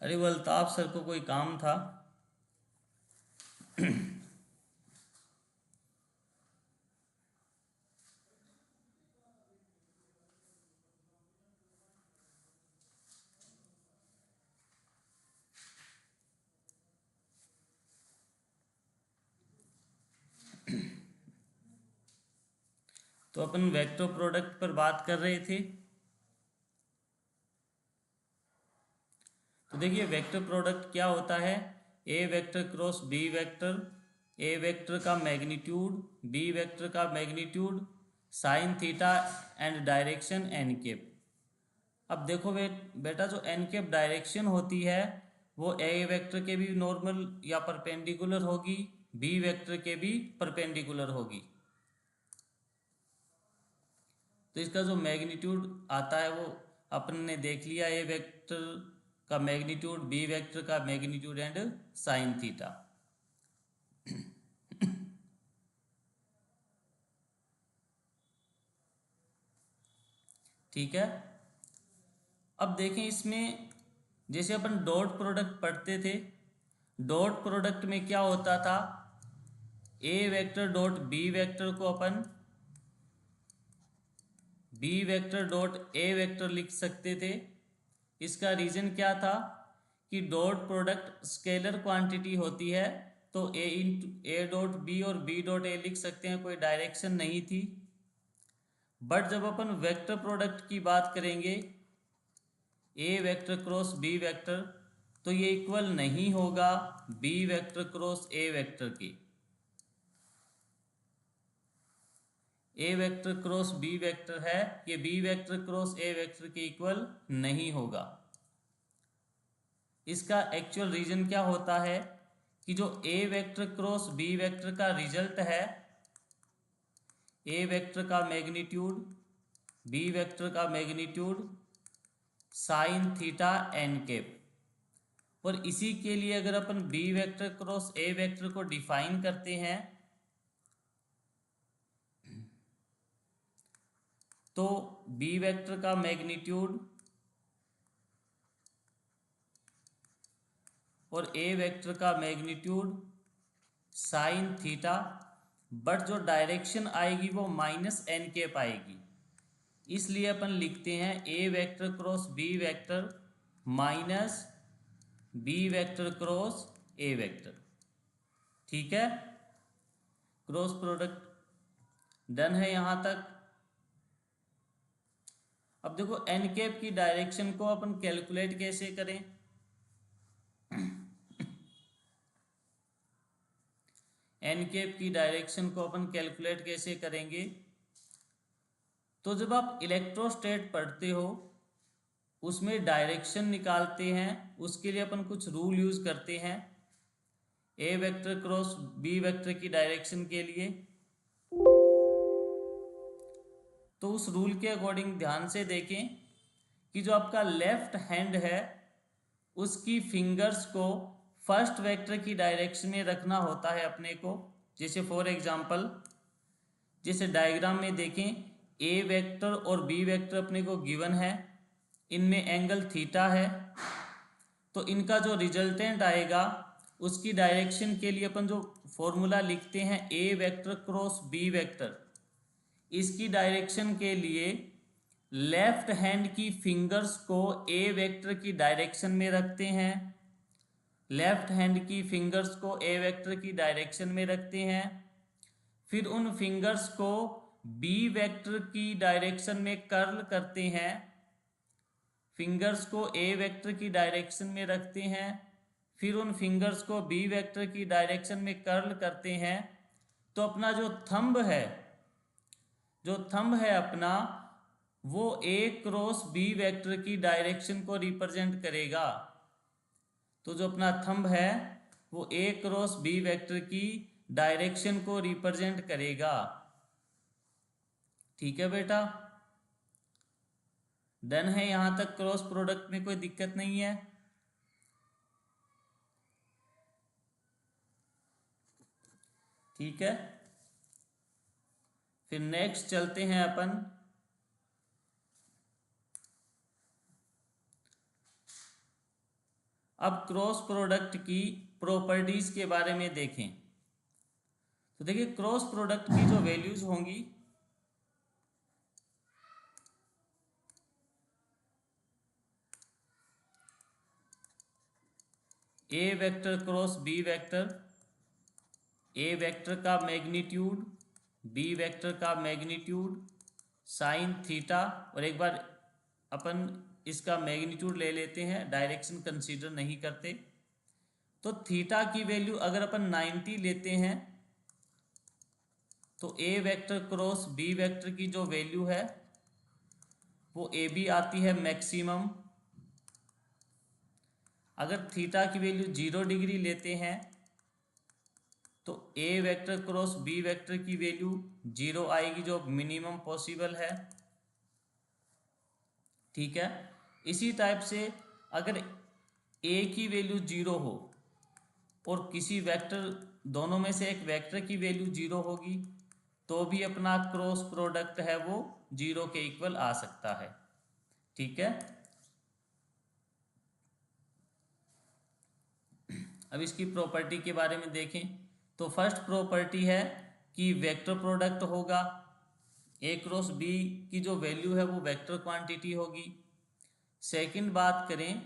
अरे वो अल्ताफ सर को कोई काम था। तो अपन वेक्टर प्रोडक्ट पर बात कर रहे थे। तो देखिए वेक्टर प्रोडक्ट क्या होता है। A vector cross B vector, A vector का मैग्नीट्यूड, बी वेक्टर का magnitude, sine theta and direction N cap. अब देखो बेटा जो एन कैप डायरेक्शन होती है वो ए वेक्टर के भी नॉर्मल या परपेंडिकुलर होगी, बी वेक्टर के भी परपेंडिकुलर होगी। तो इसका जो मैग्नीट्यूड आता है वो अपन ने देख लिया, ए वेक्टर का मैग्नीट्यूड, बी वेक्टर का मैग्नीट्यूड एंड साइन थीटा। ठीक है। अब देखें इसमें जैसे अपन डॉट प्रोडक्ट पढ़ते थे, डॉट प्रोडक्ट में क्या होता था, A vector dot B vector को अपन B vector dot A vector लिख सकते थे। इसका रीज़न क्या था कि डॉट प्रोडक्ट स्केलर क्वांटिटी होती है, तो ए इंटू ए डॉट बी और बी डॉट ए लिख सकते हैं, कोई डायरेक्शन नहीं थी। बट जब अपन वेक्टर प्रोडक्ट की बात करेंगे, A vector cross B vector, तो ये इक्वल नहीं होगा B vector cross A vector की। A vector cross B vector है, ये B vector cross A vector के इक्वल नहीं होगा। इसका एक्चुअल रीजन क्या होता है कि जो A vector cross B vector का रिजल्ट है, ए वेक्टर का मैग्नीट्यूड, बी वेक्टर का magnitude, sine theta n cap. और इसी के लिए अगर अपन B vector cross A vector को डिफाइन करते हैं तो बी वेक्टर का मैग्नीट्यूड और ए वेक्टर का मैग्नीट्यूड साइन थीटा, बट जो डायरेक्शन आएगी वो माइनस एन कैप आएगी। इसलिए अपन लिखते हैं A vector cross B vector minus B vector cross A vector. ठीक है, क्रॉस प्रोडक्ट डन है यहां तक। अब देखो एन कैप की डायरेक्शन को अपन कैलकुलेट कैसे करें। एन कैप की डायरेक्शन को अपन कैलकुलेट कैसे करेंगे, तो जब आप इलेक्ट्रोस्टैट पढ़ते हो उसमें डायरेक्शन निकालते हैं, उसके लिए अपन कुछ रूल यूज करते हैं। A vector cross B vector की डायरेक्शन के लिए, तो उस रूल के अकॉर्डिंग ध्यान से देखें कि जो आपका लेफ्ट हैंड है उसकी फिंगर्स को फर्स्ट वेक्टर की डायरेक्शन में रखना होता है अपने को। जैसे फॉर एग्जांपल जैसे डायग्राम में देखें, ए वेक्टर और बी वेक्टर अपने को गिवन है, इनमें एंगल थीटा है, तो इनका जो रिजल्टेंट आएगा उसकी डायरेक्शन के लिए अपन जो फॉर्मूला लिखते हैं A vector cross B vector, इसकी डायरेक्शन के लिए लेफ्ट हैंड की फिंगर्स को ए वेक्टर की डायरेक्शन में रखते हैं, लेफ्ट हैंड की फिंगर्स को ए वेक्टर की डायरेक्शन में रखते हैं, फिर उन फिंगर्स को बी वेक्टर की डायरेक्शन में कर्ल करते हैं, फिंगर्स को ए वेक्टर की डायरेक्शन में रखते हैं, फिर उन फिंगर्स को बी वेक्टर की डायरेक्शन में कर्ल करते हैं। तो अपना जो थंब है अपना, वो ए क्रॉस बी वेक्टर की डायरेक्शन को रिप्रेजेंट करेगा। तो जो अपना थंब है वो ए क्रॉस बी वेक्टर की डायरेक्शन को रिप्रेजेंट करेगा। ठीक है बेटा, डन है यहां तक। क्रॉस प्रोडक्ट में कोई दिक्कत नहीं है। ठीक है, फिर नेक्स्ट चलते हैं अपन। अब क्रॉस प्रोडक्ट की प्रॉपर्टीज के बारे में देखें। तो देखिए क्रॉस प्रोडक्ट की जो वैल्यूज होंगी, ए vector cross B vector, A vector का मैग्नीट्यूड, बी वेक्टर का मैग्नीट्यूड साइन थीटा, और एक बार अपन इसका मैग्नीट्यूड ले लेते हैं, डायरेक्शन कंसीडर नहीं करते। तो थीटा की वैल्यू अगर अपन 90 लेते हैं तो ए वेक्टर क्रॉस बी वेक्टर की जो वैल्यू है वो ए बी आती है मैक्सिमम। अगर थीटा की वैल्यू 0 डिग्री लेते हैं तो ए वेक्टर क्रॉस बी वेक्टर की वैल्यू 0 आएगी, जो मिनिमम पॉसिबल है। ठीक है, इसी टाइप से अगर ए की वैल्यू 0 हो और किसी वेक्टर, दोनों में से एक वेक्टर की वैल्यू 0 होगी तो भी अपना क्रॉस प्रोडक्ट है वो 0 के इक्वल आ सकता है। ठीक है, अब इसकी प्रॉपर्टी के बारे में देखें तो फर्स्ट प्रॉपर्टी है कि वेक्टर प्रोडक्ट होगा, ए क्रॉस बी की जो वैल्यू है वो वेक्टर क्वांटिटी होगी। सेकंड बात करें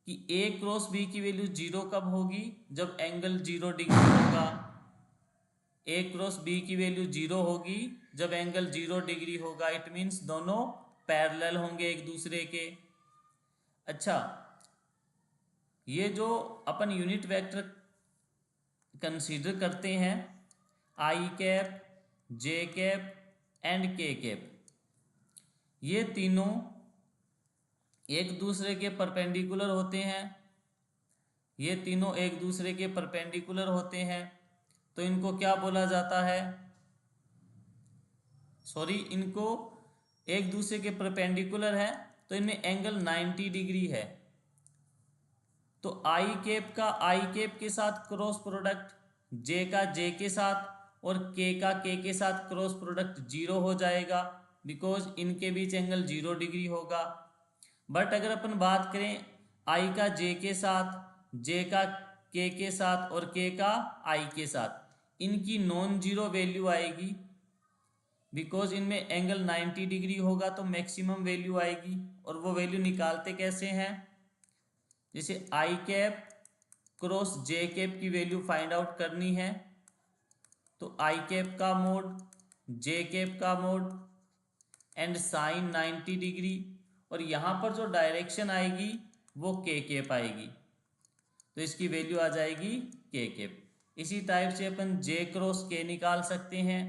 कि ए क्रॉस बी की वैल्यू 0 कब होगी, जब एंगल 0 डिग्री होगा। ए क्रॉस बी की वैल्यू 0 होगी जब एंगल 0 डिग्री होगा, इट मीन्स दोनों पैरेलल होंगे एक दूसरे के। अच्छा, ये जो अपन यूनिट वेक्टर कंसीडर करते हैं, आई कैप, जे कैप एंड के कैप, ये तीनों एक दूसरे के परपेंडिकुलर होते हैं। ये तीनों एक दूसरे के परपेंडिकुलर होते हैं, तो इनको क्या बोला जाता है, सॉरी, इनको एक दूसरे के परपेंडिकुलर है तो इनमें एंगल 90 डिग्री है। तो आई कैप के साथ क्रॉस प्रोडक्ट, जे का जे के साथ और के का के साथ क्रॉस प्रोडक्ट 0 हो जाएगा, बिकॉज इनके बीच एंगल 0 डिग्री होगा। बट अगर अपन बात करें आई का जे के साथ, जे का के साथ और के का आई के साथ, इनकी नॉन जीरो वैल्यू आएगी, बिकॉज इनमें एंगल 90 डिग्री होगा तो मैक्सिमम वैल्यू आएगी। और वो वैल्यू निकालते कैसे हैं, जैसे आई कैप क्रॉस जे कैप की वैल्यू फाइंड आउट करनी है तो आई कैप का मोड, जे कैप का मोड एंड साइन 90 डिग्री, और यहाँ पर जो डायरेक्शन आएगी वो के कैप आएगी, तो इसकी वैल्यू आ जाएगी के कैप। इसी टाइप से अपन जे क्रॉस के निकाल सकते हैं,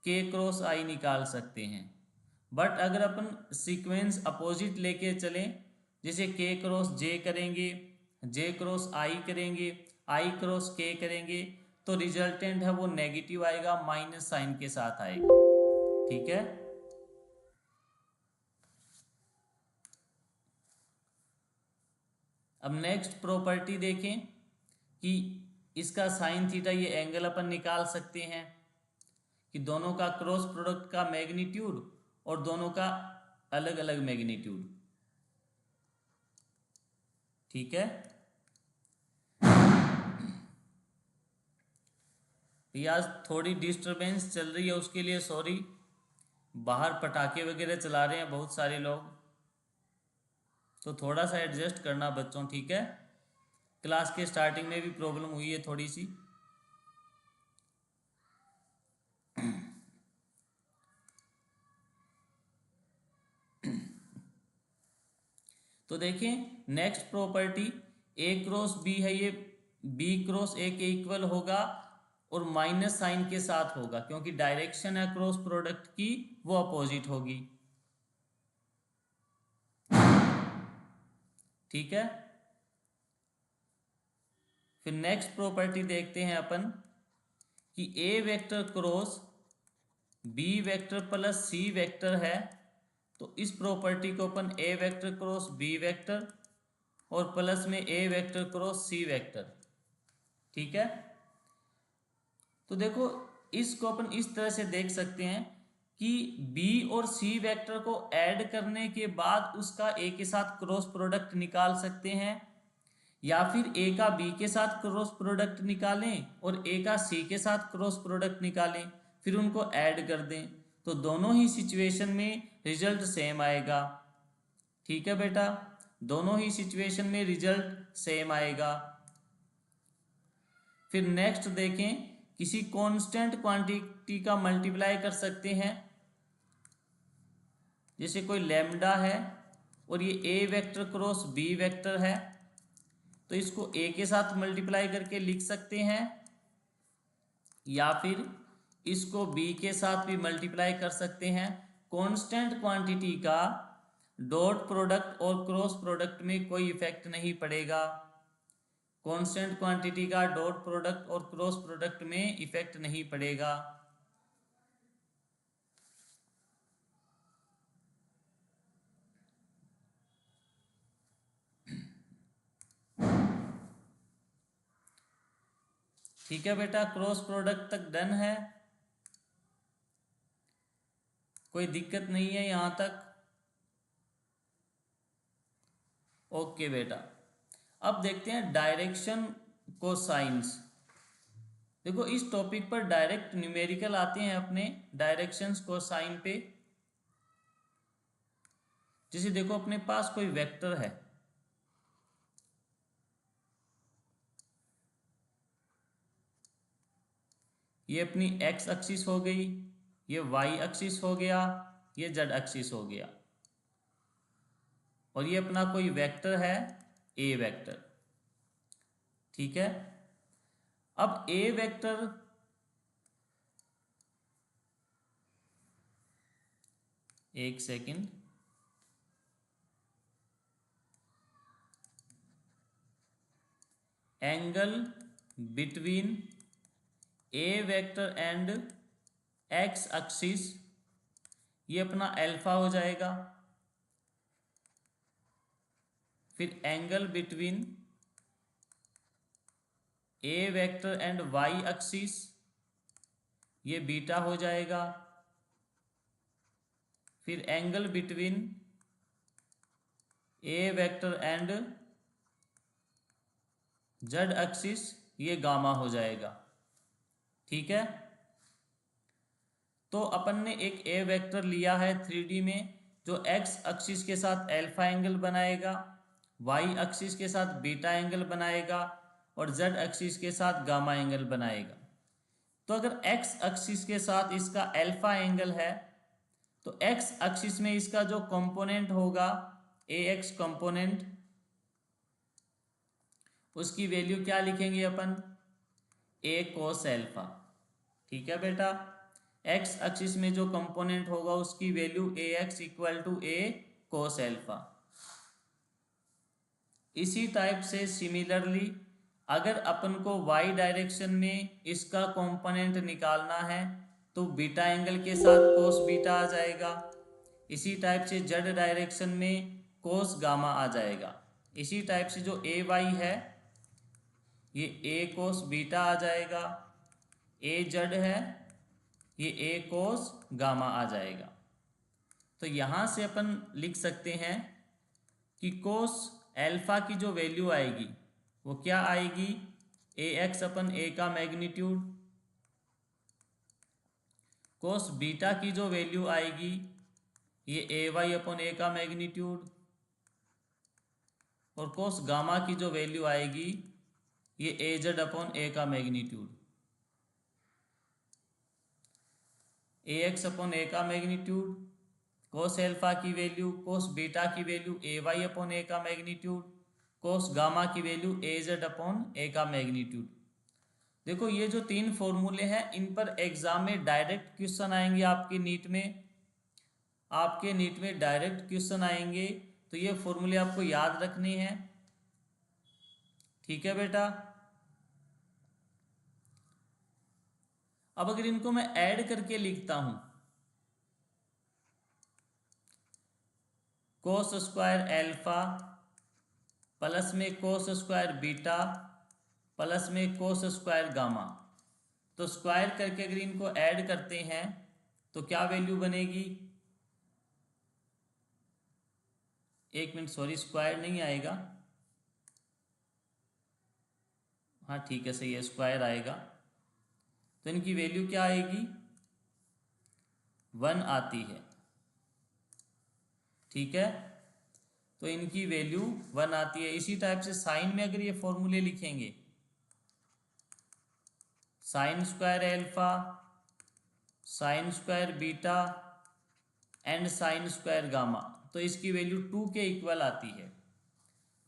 के क्रॉस आई निकाल सकते हैं। बट अगर अपन सीक्वेंस अपोजिट लेके चलें, जैसे के क्रॉस जे करेंगे, जे क्रॉस आई करेंगे, आई क्रॉस के करेंगे, तो रिजल्टेंट है वो नेगेटिव आएगा, माइनस साइन के साथ आएगा। ठीक है, अब नेक्स्ट प्रॉपर्टी देखें कि इसका साइन थीटा, ये एंगल अपन निकाल सकते हैं कि दोनों का क्रॉस प्रोडक्ट का मैग्नीट्यूड और दोनों का अलग अलग मैग्नीट्यूड। ठीक है, तो आज थोड़ी डिस्टरबेंस चल रही है, उसके लिए सॉरी। बाहर पटाखे वगैरह चला रहे हैं बहुत सारे लोग, तो थोड़ा सा एडजस्ट करना बच्चों। ठीक है, क्लास के स्टार्टिंग में भी प्रॉब्लम हुई है थोड़ी सी। तो देखें नेक्स्ट प्रॉपर्टी, ए क्रॉस बी है, ये बी क्रॉस ए के इक्वल होगा और माइनस साइन के साथ होगा, क्योंकि डायरेक्शन है क्रॉस प्रोडक्ट की वो अपोजिट होगी। ठीक है, फिर नेक्स्ट प्रॉपर्टी देखते हैं अपन कि A vector cross B vector plus C vector है, तो इस प्रॉपर्टी को अपन A vector cross B vector और प्लस में A vector cross C vector. ठीक है, तो देखो इसको अपन इस तरह से देख सकते हैं कि बी और सी वेक्टर को ऐड करने के बाद उसका ए के साथ क्रॉस प्रोडक्ट निकाल सकते हैं, या फिर ए का बी के साथ क्रॉस प्रोडक्ट निकालें और ए का सी के साथ क्रॉस प्रोडक्ट निकालें, फिर उनको ऐड कर दें, तो दोनों ही सिचुएशन में रिजल्ट सेम आएगा। ठीक है बेटा, दोनों ही सिचुएशन में रिजल्ट सेम आएगा। फिर नेक्स्ट देखें, किसी कांस्टेंट क्वांटिटी का मल्टीप्लाई कर सकते हैं। जैसे कोई लैम्डा है और ये ए वेक्टर क्रॉस बी वेक्टर है, तो इसको ए के साथ मल्टीप्लाई करके लिख सकते हैं, या फिर इसको बी के साथ भी मल्टीप्लाई कर सकते हैं। कांस्टेंट क्वांटिटी का डॉट प्रोडक्ट और क्रॉस प्रोडक्ट में कोई इफेक्ट नहीं पड़ेगा। कांस्टेंट क्वांटिटी का डॉट प्रोडक्ट और क्रॉस प्रोडक्ट में इफेक्ट नहीं पड़ेगा। ठीक है बेटा, क्रॉस प्रोडक्ट तक डन है, कोई दिक्कत नहीं है यहां तक। ओके बेटा, अब देखते हैं डायरेक्शन कोसाइंस। देखो इस टॉपिक पर डायरेक्ट न्यूमेरिकल आते हैं अपने डायरेक्शंस कोसाइन पे। जैसे देखो अपने पास कोई वेक्टर है, ये अपनी एक्स एक्सिस हो गई, ये वाई एक्सिस हो गया, ये जेड एक्सिस हो गया, और ये अपना कोई वेक्टर है ए वेक्टर। ठीक है, अब ए वेक्टर एक second, angle between A vector and X axis, ये अपना अल्फा हो जाएगा। फिर angle between A vector and Y axis, ये बीटा हो जाएगा। फिर angle between A vector and Z axis, ये गामा हो जाएगा। ठीक है, तो अपन ने एक ए वेक्टर लिया है 3D में, जो एक्स एक्सिस के साथ अल्फा एंगल बनाएगा, वाई एक्सिस के साथ बीटा एंगल बनाएगा, और जेड एक्सिस के साथ गामा एंगल बनाएगा। तो अगर एक्स एक्सिस के साथ इसका अल्फा एंगल है, तो एक्स एक्सिस में इसका जो कंपोनेंट होगा ए एक्स कंपोनेंट, उसकी वैल्यू क्या लिखेंगे अपन, ए कोस एल्फा। ठीक है बेटा, एक्स एक्सिस में जो कंपोनेंट होगा उसकी value A X equal to A cos alpha. इसी टाइप से सिमिलरली अगर अपन को वाई डायरेक्शन में इसका कंपोनेंट निकालना है, तो बीटा एंगल के साथ कोस बीटा आ जाएगा। इसी टाइप से जेड डायरेक्शन में कोस गामा आ जाएगा। इसी टाइप से जो ए वाई है, ये ए कोस बीटा आ जाएगा। ए जेड है, ये ए कोस गामा आ जाएगा। तो यहाँ से अपन लिख सकते हैं कि कोस एल्फा की जो वैल्यू आएगी वो क्या आएगी, ए एक्स अपन ए का मैग्नीट्यूड। कोस बीटा की जो वैल्यू आएगी, ये ए वाई अपन ए का मैग्नीट्यूड। और कोस गामा की जो वैल्यू आएगी, ये ए जेड अपॉन ए का मैग्नीट्यूड। ए एक्स अपॉन ए का मैग्नीट्यूड, कोस एल्फा की वैल्यू, कोस बीटा की वैल्यू ए वाई अपॉन ए का मैग्नीट्यूड, कोस गामा की वैल्यू ए जेड अपॉन ए का मैग्नीट्यूड। देखो ये जो तीन फॉर्मूले हैं, इन पर एग्जाम में डायरेक्ट क्वेश्चन आएंगे आपके नीट में, आपके नीट में डायरेक्ट क्वेश्चन आएंगे, तो ये फॉर्मूले आपको याद रखने हैं। ठीक है बेटा, अब अगर इनको मैं ऐड करके लिखता हूं, कोस स्क्वायर एल्फा प्लस में कोस स्क्वायर बीटा प्लस में कोस स्क्वायर गामा, तो स्क्वायर करके अगर इनको ऐड करते हैं तो क्या वैल्यू बनेगी, एक मिनट सॉरी, स्क्वायर नहीं आएगा, हाँ ठीक है, सही है, स्क्वायर आएगा। तो इनकी वैल्यू क्या आएगी, 1 आती है। ठीक है, तो इनकी वैल्यू 1 आती है। इसी टाइप से साइन में अगर ये फॉर्मूले लिखेंगे, sine square alpha, sine square beta and sine square gamma, तो इसकी वैल्यू 2 के इक्वल आती है।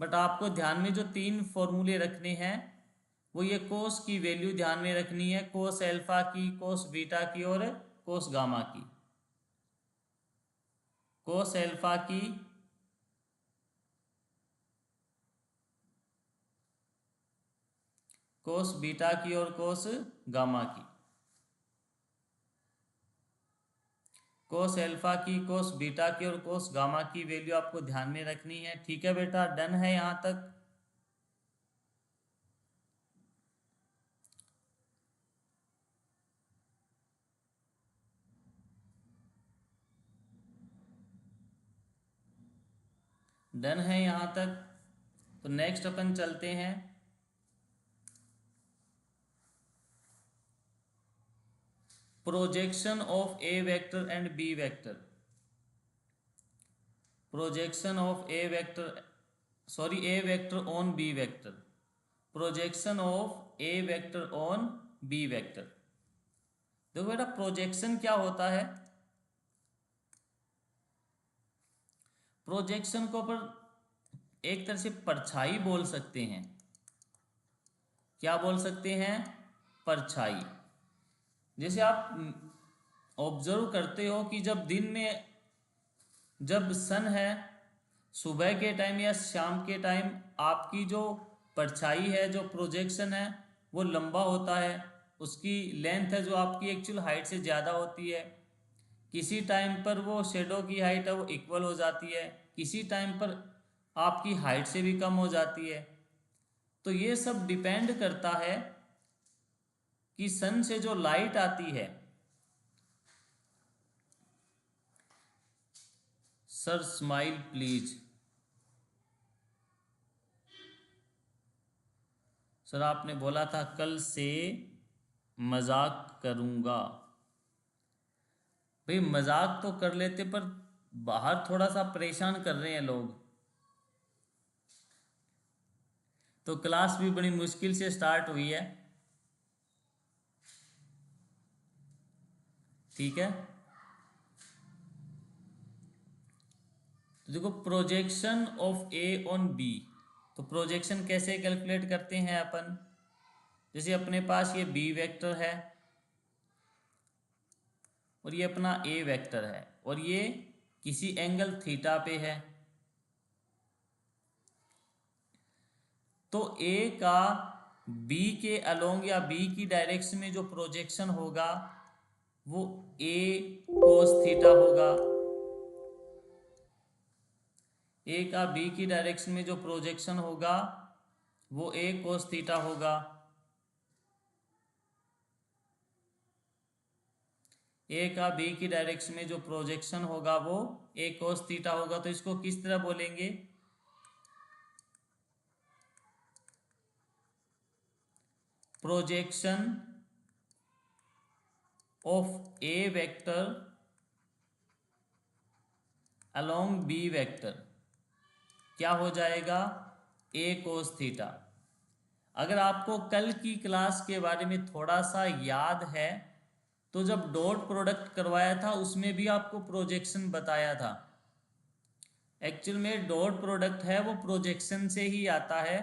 बट आपको ध्यान में जो 3 फॉर्मूले रखने हैं वो ये कोस की वैल्यू ध्यान में रखनी है, कोस एल्फा की, कोस बीटा की और कोस गामा की। कोस एल्फा की, कोस बीटा की और कोस गामा की। कोस एल्फा की, कोस बीटा की और कोस गामा की वैल्यू आपको ध्यान में रखनी है। ठीक है बेटा, डन है यहां तक। डन है यहां तक। तो नेक्स्ट अपन चलते हैं projection of A vector and B vector. Projection of A vector, sorry, A vector on B vector. Projection of A vector on B vector. देखो बेटा, प्रोजेक्शन क्या होता है। प्रोजेक्शन को अपन एक तरह से परछाई बोल सकते हैं। क्या बोल सकते हैं, परछाई। जैसे आप ऑब्जर्व करते हो कि जब दिन में, जब सन है, सुबह के टाइम या शाम के टाइम आपकी जो परछाई है, जो प्रोजेक्शन है, वो लंबा होता है। उसकी लेंथ है जो आपकी एक्चुअल हाइट से ज़्यादा होती है। किसी टाइम पर वो शेडो की हाइट है वो इक्वल हो जाती है, किसी टाइम पर आपकी हाइट से भी कम हो जाती है। तो ये सब डिपेंड करता है कि सन से जो लाइट आती है। Sir smile please. सर आपने बोला था कल से मजाक करूंगा। भाई मजाक तो कर लेते, पर बाहर थोड़ा सा परेशान कर रहे हैं लोग, तो क्लास भी बड़ी मुश्किल से स्टार्ट हुई है। ठीक है, तो देखो, projection of A on B. तो प्रोजेक्शन कैसे कैलकुलेट करते हैं अपन। जैसे अपने पास ये बी वेक्टर है और ये अपना ए वेक्टर है और ये किसी एंगल थीटा पे है। तो ए का बी के अलोंग या बी की डायरेक्शन में जो प्रोजेक्शन होगा वो ए कोस थीटा होगा। ए का बी की डायरेक्शन में जो प्रोजेक्शन होगा वो ए कोस थीटा होगा। ए का बी की डायरेक्शन में जो प्रोजेक्शन होगा वो ए कोस थीटा होगा। तो इसको किस तरह बोलेंगे, projection of A vector along B vector क्या हो जाएगा, ए कोस थीटा। अगर आपको कल की क्लास के बारे में थोड़ा सा याद है तो जब डॉट प्रोडक्ट करवाया था उसमें भी आपको प्रोजेक्शन बताया था। एक्चुअल में डॉट प्रोडक्ट है वो प्रोजेक्शन से ही आता है,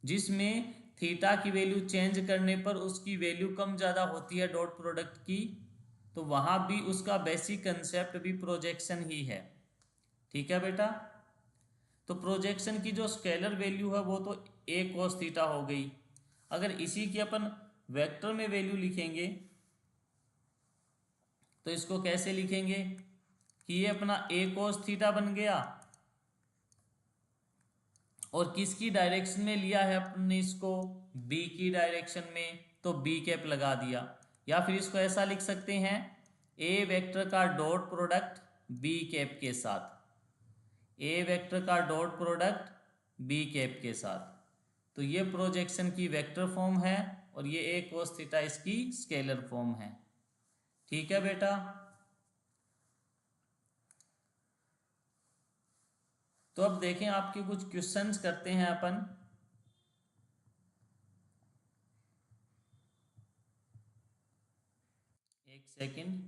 जिसमें थीटा की वैल्यू चेंज करने पर उसकी वैल्यू कम ज़्यादा होती है डॉट प्रोडक्ट की। तो वहाँ भी उसका बेसिक कंसेप्ट भी प्रोजेक्शन ही है। ठीक है बेटा, तो प्रोजेक्शन की जो स्केलर वैल्यू है वो तो ए कोस थीटा हो गई। अगर इसी की अपन वेक्टर में वैल्यू लिखेंगे तो इसको कैसे लिखेंगे कि ये अपना ए कोस थीटा बन गया और किसकी डायरेक्शन में लिया है अपने इसको, बी की डायरेक्शन में, तो बी कैप लगा दिया। या फिर इसको ऐसा लिख सकते हैं, ए वेक्टर का डॉट प्रोडक्ट बी कैप के साथ, ए वेक्टर का डॉट प्रोडक्ट बी कैप के साथ। तो ये प्रोजेक्शन की वेक्टर फॉर्म है और ये a cos थीटा इसकी स्केलर फॉर्म है। ठीक है बेटा। तो अब देखें आपके कुछ क्वेश्चंस करते हैं अपन। एक सेकंड।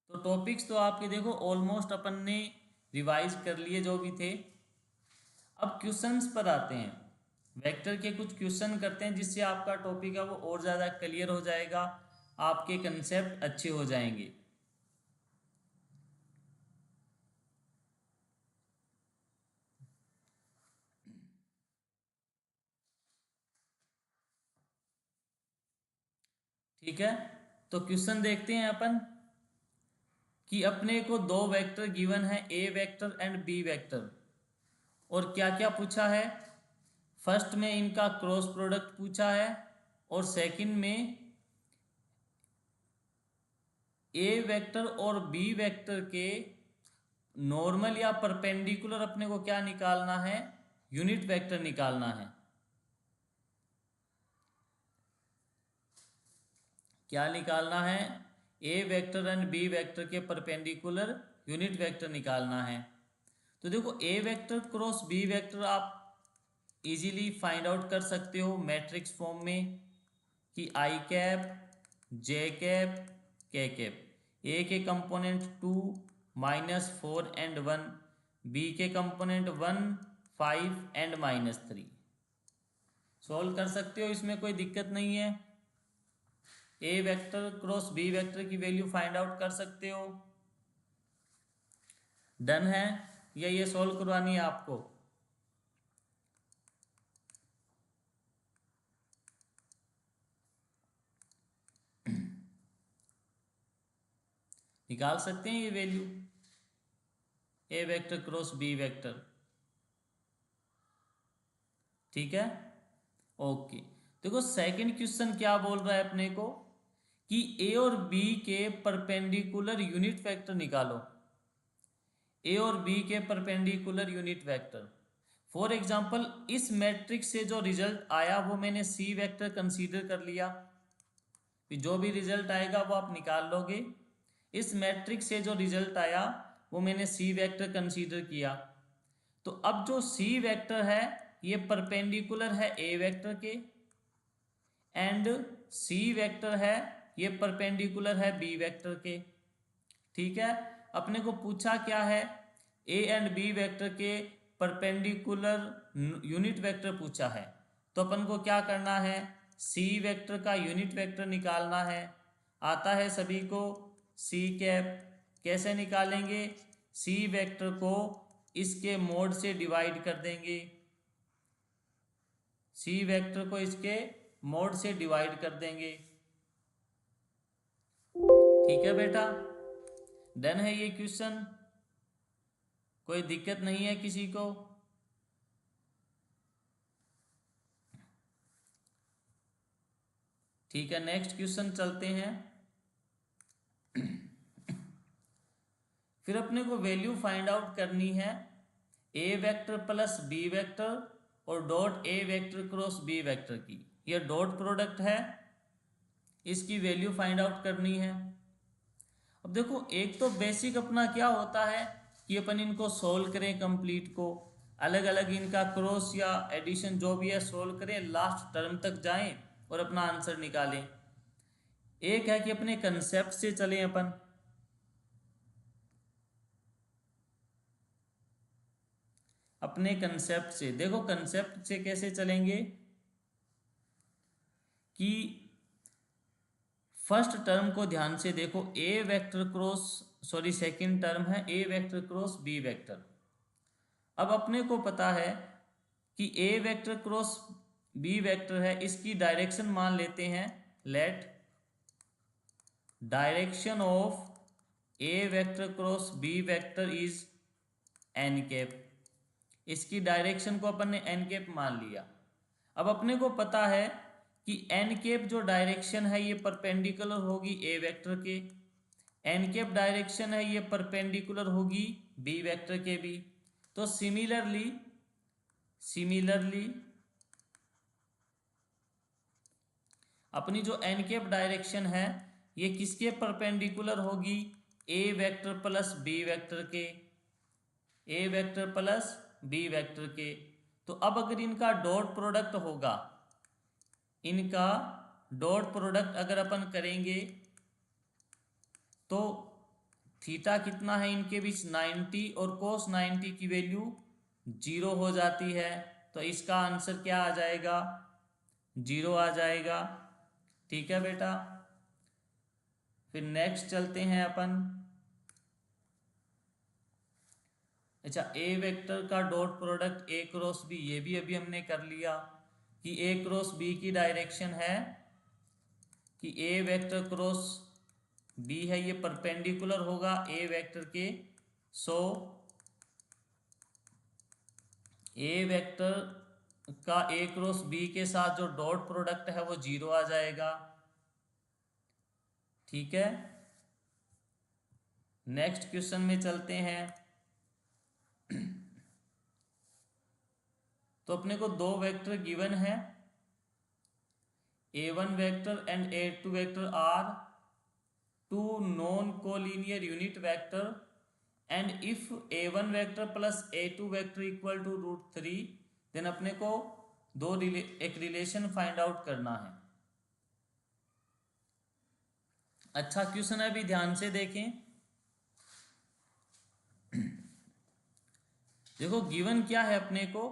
तो टॉपिक्स तो आपके देखो ऑलमोस्ट अपन ने रिवाइज कर लिए जो भी थे। अब क्वेश्चंस पर आते हैं। वेक्टर के कुछ क्वेश्चन करते हैं जिससे आपका टॉपिक है वो और ज़्यादा क्लियर हो जाएगा, आपके कंसेप्ट अच्छे हो जाएंगे। ठीक है, तो क्वेश्चन देखते हैं अपन कि अपने को दो वेक्टर गिवन है, A vector and B vector, और क्या क्या पूछा है। फर्स्ट में इनका क्रॉस प्रोडक्ट पूछा है और सेकंड में ए वेक्टर और बी वेक्टर के नॉर्मल या परपेंडिकुलर अपने को क्या निकालना है, यूनिट वेक्टर निकालना है। क्या निकालना है, A vector and B vector के परपेंडिकुलर यूनिट वेक्टर निकालना है। तो देखो A vector cross B vector आप इजीली फाइंड आउट कर सकते हो मैट्रिक्स फॉर्म में कि आई कैप जे कैप के कैप। ए के कंपोनेंट 2 -4 एंड 1, बी के कंपोनेंट 1 5 एंड -3। सॉल्व कर सकते हो, इसमें कोई दिक्कत नहीं है। A vector cross B vector की वैल्यू फाइंड आउट कर सकते हो। डन है, या ये सॉल्व करवानी है आपको। निकाल सकते हैं ये वैल्यू, ए वेक्टर क्रॉस बी वेक्टर। ठीक है, ओके। देखो सेकंड क्वेश्चन क्या बोल रहा है अपने को कि ए और बी के परपेंडिकुलर यूनिट वेक्टर निकालो। ए और बी के perpendicular unit vector. For example इस मैट्रिक्स से जो रिजल्ट आया वो मैंने सी वेक्टर कंसीडर कर लिया, कि जो भी रिजल्ट आएगा वो आप निकाल लोगे। इस मैट्रिक्स से जो रिजल्ट आया वो मैंने सी वेक्टर कंसीडर किया। तो अब जो सी वेक्टर है ये परपेंडिकुलर है ए वेक्टर के, एंड सी वेक्टर है ये परपेंडिकुलर है बी वेक्टर के। ठीक है, अपने को पूछा क्या है, ए एंड बी वेक्टर के परपेंडिकुलर यूनिट वेक्टर पूछा है। तो अपन को क्या करना है, सी वेक्टर का यूनिट वेक्टर निकालना है। आता है सभी को सी कैप। कैसे निकालेंगे, सी वेक्टर को इसके मोड से डिवाइड कर देंगे। सी वेक्टर को इसके मोड से डिवाइड कर देंगे। ठीक है बेटा, डन है ये क्वेश्चन, कोई दिक्कत नहीं है किसी को। ठीक है, नेक्स्ट क्वेश्चन चलते हैं। फिर अपने को वैल्यू फाइंड आउट करनी है A vector plus B vector और dot A vector cross B vector की। ये डॉट प्रोडक्ट है, इसकी वैल्यू फाइंड आउट करनी है। अब देखो एक तो बेसिक अपना क्या होता है कि अपन इनको सोल्व करें, कंप्लीट को अलग अलग इनका क्रॉस या एडिशन जो भी है सोल्व करें, लास्ट टर्म तक जाएं और अपना आंसर निकालें। एक है कि अपने कंसेप्ट से चलें अपन। अपने कंसेप्ट से देखो, कंसेप्ट से कैसे चलेंगे कि फर्स्ट टर्म को ध्यान से देखो, A vector cross second term है A vector cross B vector. अब अपने को पता है कि A vector cross B vector है, इसकी डायरेक्शन मान लेते हैं, let direction of A vector cross B vector is N cap. इसकी डायरेक्शन को अपन ने एन कैप मान लिया। अब अपने को पता है कि एन कैप जो डायरेक्शन है ये परपेंडिकुलर होगी ए वेक्टर के, एन कैप डायरेक्शन है ये परपेंडिकुलर होगी बी वेक्टर के भी। तो सिमिलरली अपनी जो एन कैप डायरेक्शन है ये किसके परपेंडिकुलर होगी, ए वेक्टर प्लस बी वेक्टर के, ए वेक्टर प्लस बी वेक्टर के। तो अब अगर इनका डॉट प्रोडक्ट होगा, इनका डॉट प्रोडक्ट अगर अपन करेंगे तो थीटा कितना है इनके बीच 90 और कोस 90 की वैल्यू 0 हो जाती है। तो इसका आंसर क्या आ जाएगा, 0 आ जाएगा। ठीक है बेटा, फिर नेक्स्ट चलते हैं अपन। अच्छा, ए वेक्टर का dot product A cross B, ये भी अभी हमने कर लिया कि ए क्रॉस बी की डायरेक्शन है कि ए वेक्टर क्रॉस बी है, ये परपेंडिकुलर होगा ए वेक्टर के। सो ए वेक्टर का ए क्रॉस बी के साथ जो डॉट प्रोडक्ट है वो 0 आ जाएगा। ठीक है, नेक्स्ट क्वेश्चन में चलते हैं। तो अपने को दो वेक्टर गिवन है, a1 vector and a2 vector are two non collinear unit vector and if a1 vector plus a2 vector equal to √3, then अपने को एक रिलेशन फाइंड आउट करना है। अच्छा क्वेश्चन है, अभी ध्यान से देखें। देखो गिवन क्या है अपने को,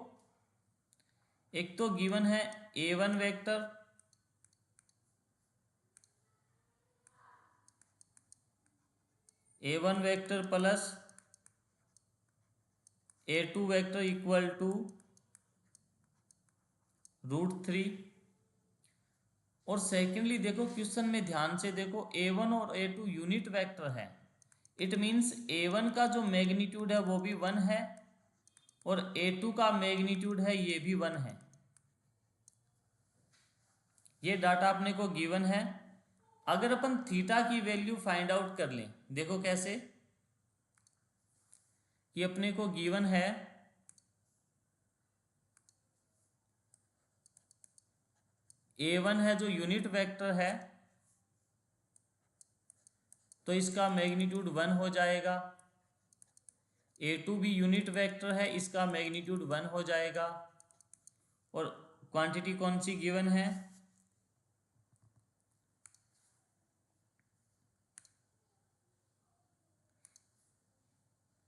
एक तो गिवन है a1 vector plus a2 vector equal to √3। और सेकेंडली देखो क्वेश्चन में ध्यान से देखो, a1 और a2 यूनिट वेक्टर है। इट मीन्स a1 का जो मैग्नीट्यूड है वो भी 1 है और a2 का मैग्नीट्यूड है ये भी 1 है। ये डाटा अपने को गिवन है। अगर अपन थीटा की वैल्यू फाइंड आउट कर लें, देखो कैसे, कि अपने को गिवन है a1 है जो यूनिट वेक्टर है तो इसका मैग्नीट्यूड 1 हो जाएगा, a2 भी यूनिट वेक्टर है, इसका मैग्नीट्यूड 1 हो जाएगा। और क्वांटिटी कौन सी गिवन है,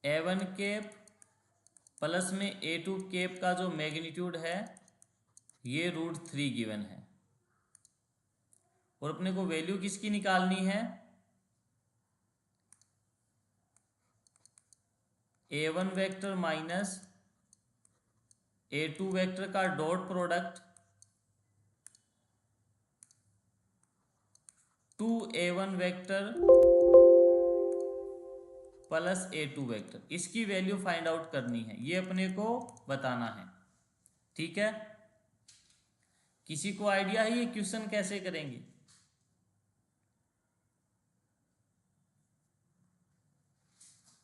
a1 कैप प्लस में a2 कैप का जो मैग्नीट्यूड है ये √3 गिवन है। और अपने को वैल्यू किसकी निकालनी है, a1 vector minus a2 vector का dot product 2a1 vector plus a2 vector, इसकी वैल्यू फाइंड आउट करनी है, ये अपने को बताना है। ठीक है, किसी को आइडिया है ये क्वेश्चन कैसे करेंगे,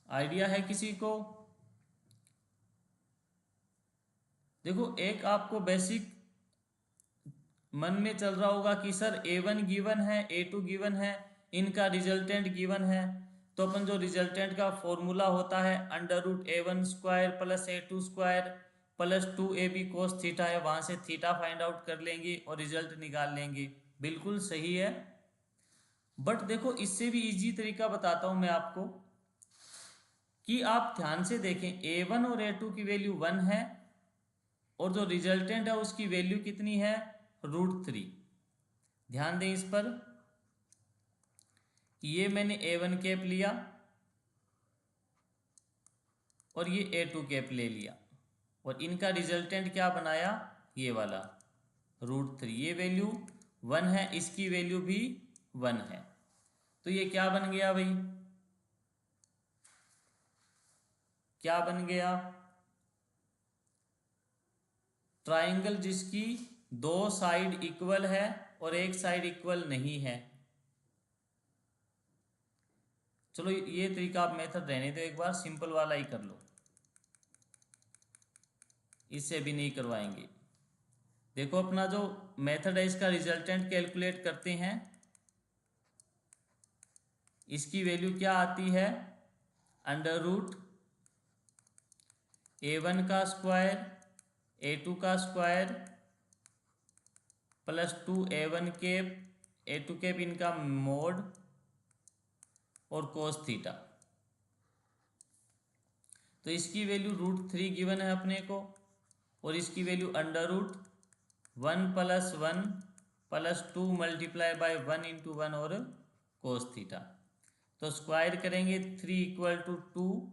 आइडिया है किसी को? देखो एक आपको बेसिक मन में चल रहा होगा कि सर a1 गिवन है, a2 गिवन है, इनका रिजल्टेंट गिवन है, तो अपन जो रिजल्टेंट का फॉर्मूला होता है √a1² plus a2² plus 2ab cos theta है, वहां से थीटा फाइंड आउट कर लेंगे और रिजल्ट निकाल लेंगे। बिल्कुल सही है, बट देखो इससे भी इजी तरीका बताता हूं मैं आपको कि आप ध्यान से देखें, a1 और a2 की वैल्यू 1 है और जो रिजल्टेंट है उसकी वैल्यू कितनी है, √3। ध्यान दें इस पर, ये मैंने a1 कैप लिया और ये a2 कैप ले लिया और इनका रिजल्टेंट क्या बनाया, ये वाला √3। ये वैल्यू 1 है, इसकी वैल्यू भी 1 है, तो ये क्या बन गया भाई, क्या बन गया, ट्राइंगल जिसकी दो साइड इक्वल है और एक साइड इक्वल नहीं है। चलो ये तरीका आप मेथड रहने दो, एक बार सिंपल वाला ही कर लो, इससे भी नहीं करवाएंगे। देखो अपना जो मेथड है इसका रिजल्टेंट कैलकुलेट करते हैं। इसकी वैल्यू क्या आती है, अंडर रूट a1 का स्क्वायर a2 का square plus 2a1 cap a2 cap इनका मोड और कोस थीटा। तो इसकी वैल्यू √3 गिवन है अपने को, और इसकी value under root 1 + 1 + 2 multiply by 1 × 1 और कोस थीटा। तो स्क्वायर करेंगे 3 = 2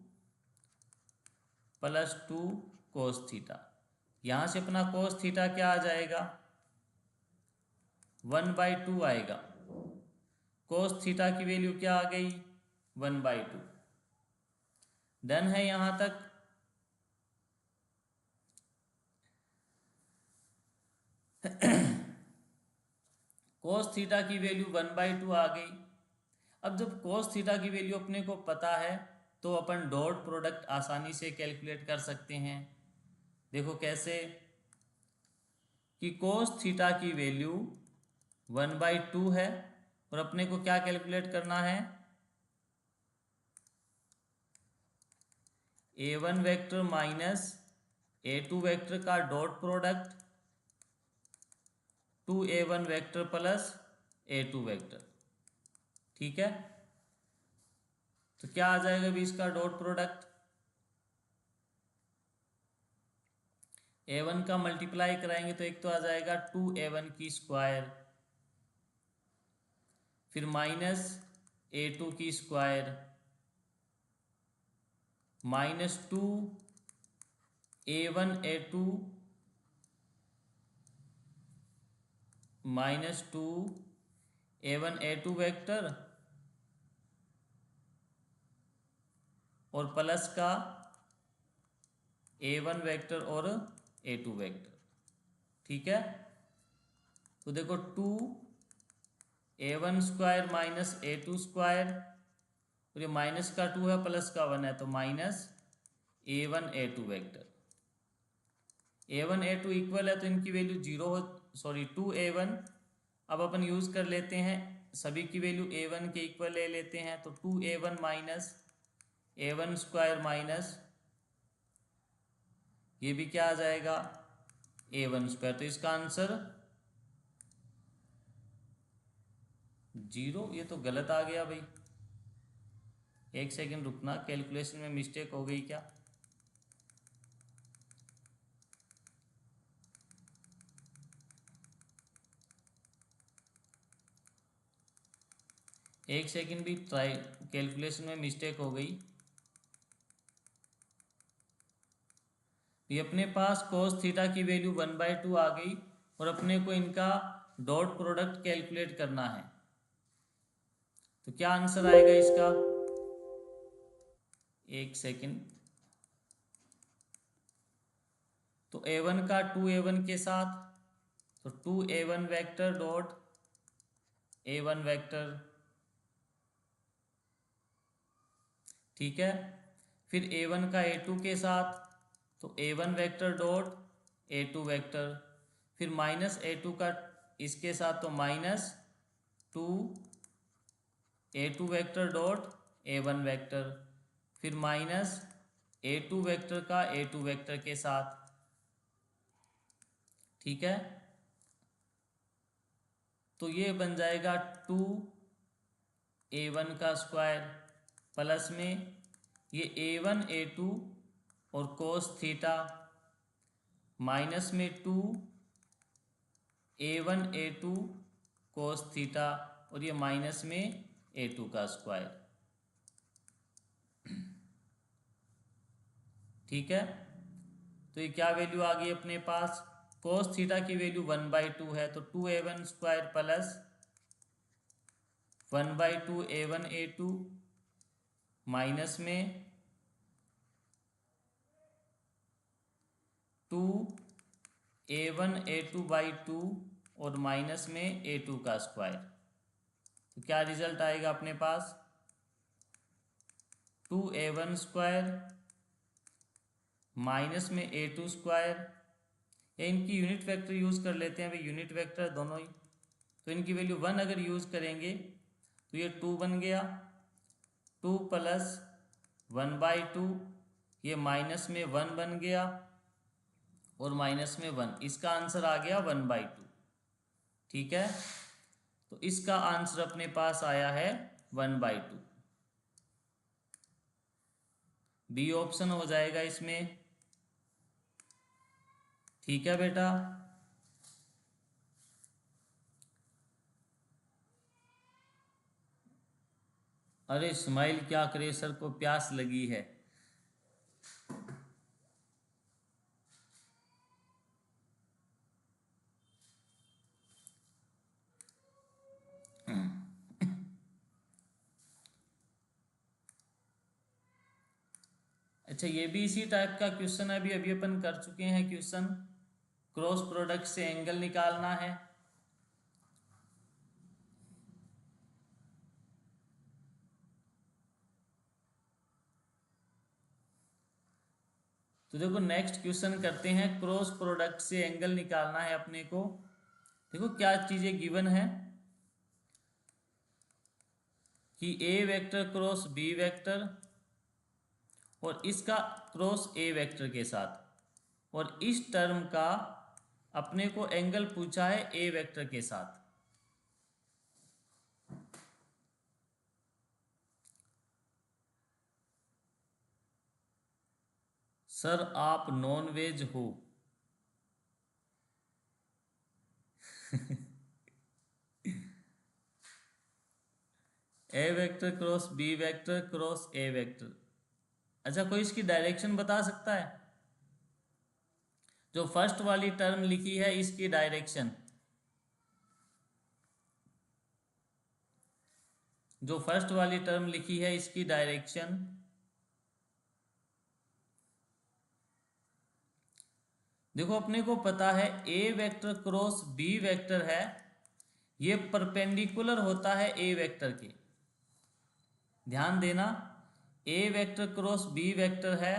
+ 2 कोस थीटा। यहाँ से अपना कोस थीटा क्या आ जाएगा, 1/2 आएगा। कोस थीटा की वैल्यू क्या आ गई, 1/2। डन है यहाँ तक। कोस थीटा की वैल्यू 1/2 आ गई। अब जब कोस थीटा की वैल्यू अपने को पता है तो अपन डॉट प्रोडक्ट आसानी से कैलकुलेट कर सकते हैं। देखो कैसे, कि कोस थीटा की वैल्यू 1/2 है और अपने को क्या कैलकुलेट करना है, a1 vector minus a2 vector का dot product 2a1 vector plus a2 vector. ठीक है, तो क्या आ जाएगा अभी इसका डॉट प्रोडक्ट, a1 का मल्टीप्लाई कराएंगे तो एक तो आ जाएगा 2a1 की स्क्वायर, फिर माइनस a2 की square minus 2a1 a2 minus 2a1 a2 vector और प्लस का a1 वेक्टर और a2 वेक्टर। ठीक है, तो देखो 2a1 square minus a2 square, और ये माइनस का 2 है प्लस का 1 है तो minus a1 a2 vector. a1 a2 equal है तो इनकी वैल्यू 0 हो, सॉरी 2a1। अब अपन यूज़ कर लेते हैं, सभी की वैल्यू a1 के इक्वल ले लेते हैं, तो 2a1 minus a1 square minus ये भी क्या आ जाएगा, a1 स्क्वायर। तो इसका आंसर 0। ये तो गलत आ गया भाई, एक सेकंड रुकना, कैलकुलेशन में मिस्टेक हो गई क्या। एक सेकंड भी ट्राई, कैलकुलेशन में मिस्टेक हो गई। ये अपने पास कोस थीटा की वैल्यू 1/2 आ गई और अपने को इनका डॉट प्रोडक्ट कैलकुलेट करना है। तो क्या आंसर आएगा इसका, एक सेकंड। तो a1 का 2a1 के साथ, तो 2a1 vector dot a1 vector. ठीक है, फिर a1 का a2 के साथ, तो a1 vector dot a2 vector, फिर माइनस a2 का इसके साथ तो minus 2 a2 vector dot a1 vector, फिर माइनस a2 वेक्टर का a2 वेक्टर के साथ। ठीक है, तो ये बन जाएगा 2a1 का स्क्वायर प्लस में ये a1 a2 और कोस थीटा माइनस में 2a1 a2 कोस थीटा और ये माइनस में a2 का स्क्वायर। ठीक है, तो ये क्या वैल्यू आ गई अपने पास, कोस थीटा की वैल्यू 1/2 है तो 2a1 square plus 1/2 a1 a2 minus में 2a1 a2/2 और माइनस में a2 का स्क्वायर। तो क्या रिजल्ट आएगा अपने पास, 2a1 स्क्वायर माइनस में a2 स्क्वायर, या इनकी यूनिट वेक्टर यूज़ कर लेते हैं भाई, यूनिट वेक्टर दोनों ही। तो इनकी वैल्यू 1 अगर यूज़ करेंगे तो ये 2 बन गया, 2 प्लस 1/2, ये माइनस में 1 बन गया और माइनस में 1, इसका आंसर आ गया 1/2। ठीक है, तो इसका आंसर अपने पास आया है 1/2। बी ऑप्शन हो जाएगा इसमें। ठीक है बेटा, अरे स्माइल क्या करे, सर को प्यास लगी है। अच्छा, ये भी इसी टाइप का क्वेश्चन है, अभी अभी अपन कर चुके हैं क्वेश्चन। क्रॉस प्रोडक्ट से एंगल निकालना है। तो देखो नेक्स्ट क्वेश्चन करते हैं, क्रॉस प्रोडक्ट से एंगल निकालना है अपने को। देखो क्या चीजें गिवन है कि A vector cross B vector और इसका क्रॉस ए वेक्टर के साथ, और इस टर्म का अपने को एंगल पूछा है ए वेक्टर के साथ। सर आप नॉन वेज हो? A vector cross B vector cross A vector. अच्छा, कोई इसकी डायरेक्शन बता सकता है? जो फर्स्ट वाली टर्म लिखी है इसकी डायरेक्शन, जो फर्स्ट वाली टर्म लिखी है इसकी डायरेक्शन। देखो अपने को पता है A vector cross B vector है, ये परपेंडिकुलर होता है ए वेक्टर के। ध्यान देना, ए वेक्टर क्रॉस बी वेक्टर है,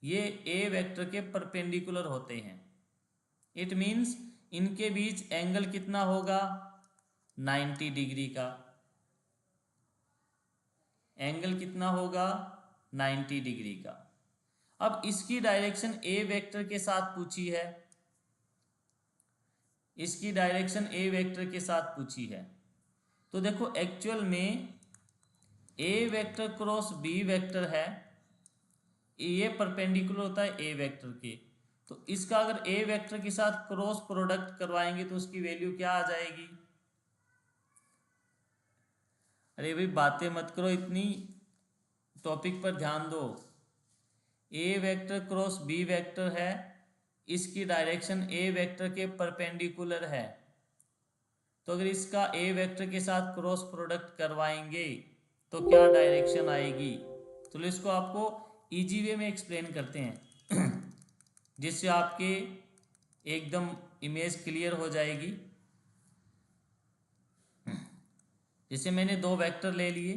ये ए वेक्टर के परपेंडिकुलर होते हैं। इट मीन्स इनके बीच एंगल कितना होगा? 90 डिग्री का। एंगल कितना होगा? 90 डिग्री का। अब इसकी डायरेक्शन ए वेक्टर के साथ पूछी है, इसकी डायरेक्शन ए वेक्टर के साथ पूछी है। तो देखो एक्चुअल में A vector cross B vector है, ये परपेंडिकुलर होता है ए वेक्टर के। तो इसका अगर ए वेक्टर के साथ क्रॉस प्रोडक्ट करवाएंगे तो उसकी वैल्यू क्या आ जाएगी? अरे भाई बातें मत करो इतनी, टॉपिक पर ध्यान दो। ए वेक्टर क्रॉस बी वेक्टर है, इसकी डायरेक्शन ए वेक्टर के परपेंडिकुलर है। तो अगर इसका ए वेक्टर के साथ क्रॉस प्रोडक्ट करवाएंगे तो क्या डायरेक्शन आएगी? तो इसको आपको इजी वे में एक्सप्लेन करते हैं जिससे आपके एकदम इमेज क्लियर हो जाएगी। जैसे मैंने दो वेक्टर ले लिए,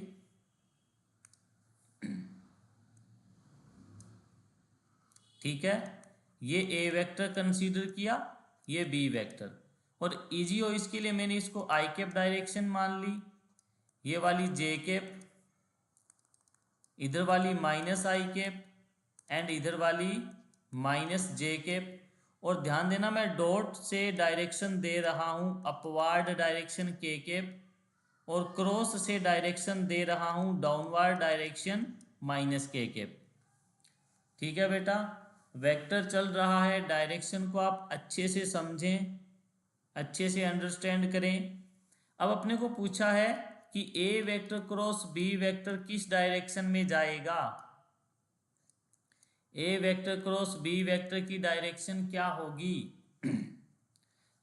ठीक है, ये ए वेक्टर कंसीडर किया, ये बी वेक्टर, और इजी हो इसके लिए मैंने इसको आई कैप डायरेक्शन मान ली, ये वाली जे कैप, इधर वाली माइनस आई कैप एंड इधर वाली माइनस जे कैप। और ध्यान देना मैं डॉट से डायरेक्शन दे रहा हूं अपवार्ड डायरेक्शन के कैप, और क्रॉस से डायरेक्शन दे रहा हूं डाउनवर्ड डायरेक्शन माइनस के कैप। ठीक है बेटा, वेक्टर चल रहा है, डायरेक्शन को आप अच्छे से समझें, अच्छे से अंडरस्टैंड करें। अब अपने को पूछा है कि A vector cross B vector किस डायरेक्शन में जाएगा। ए वेक्टर क्रॉस बी वेक्टर की डायरेक्शन क्या होगी?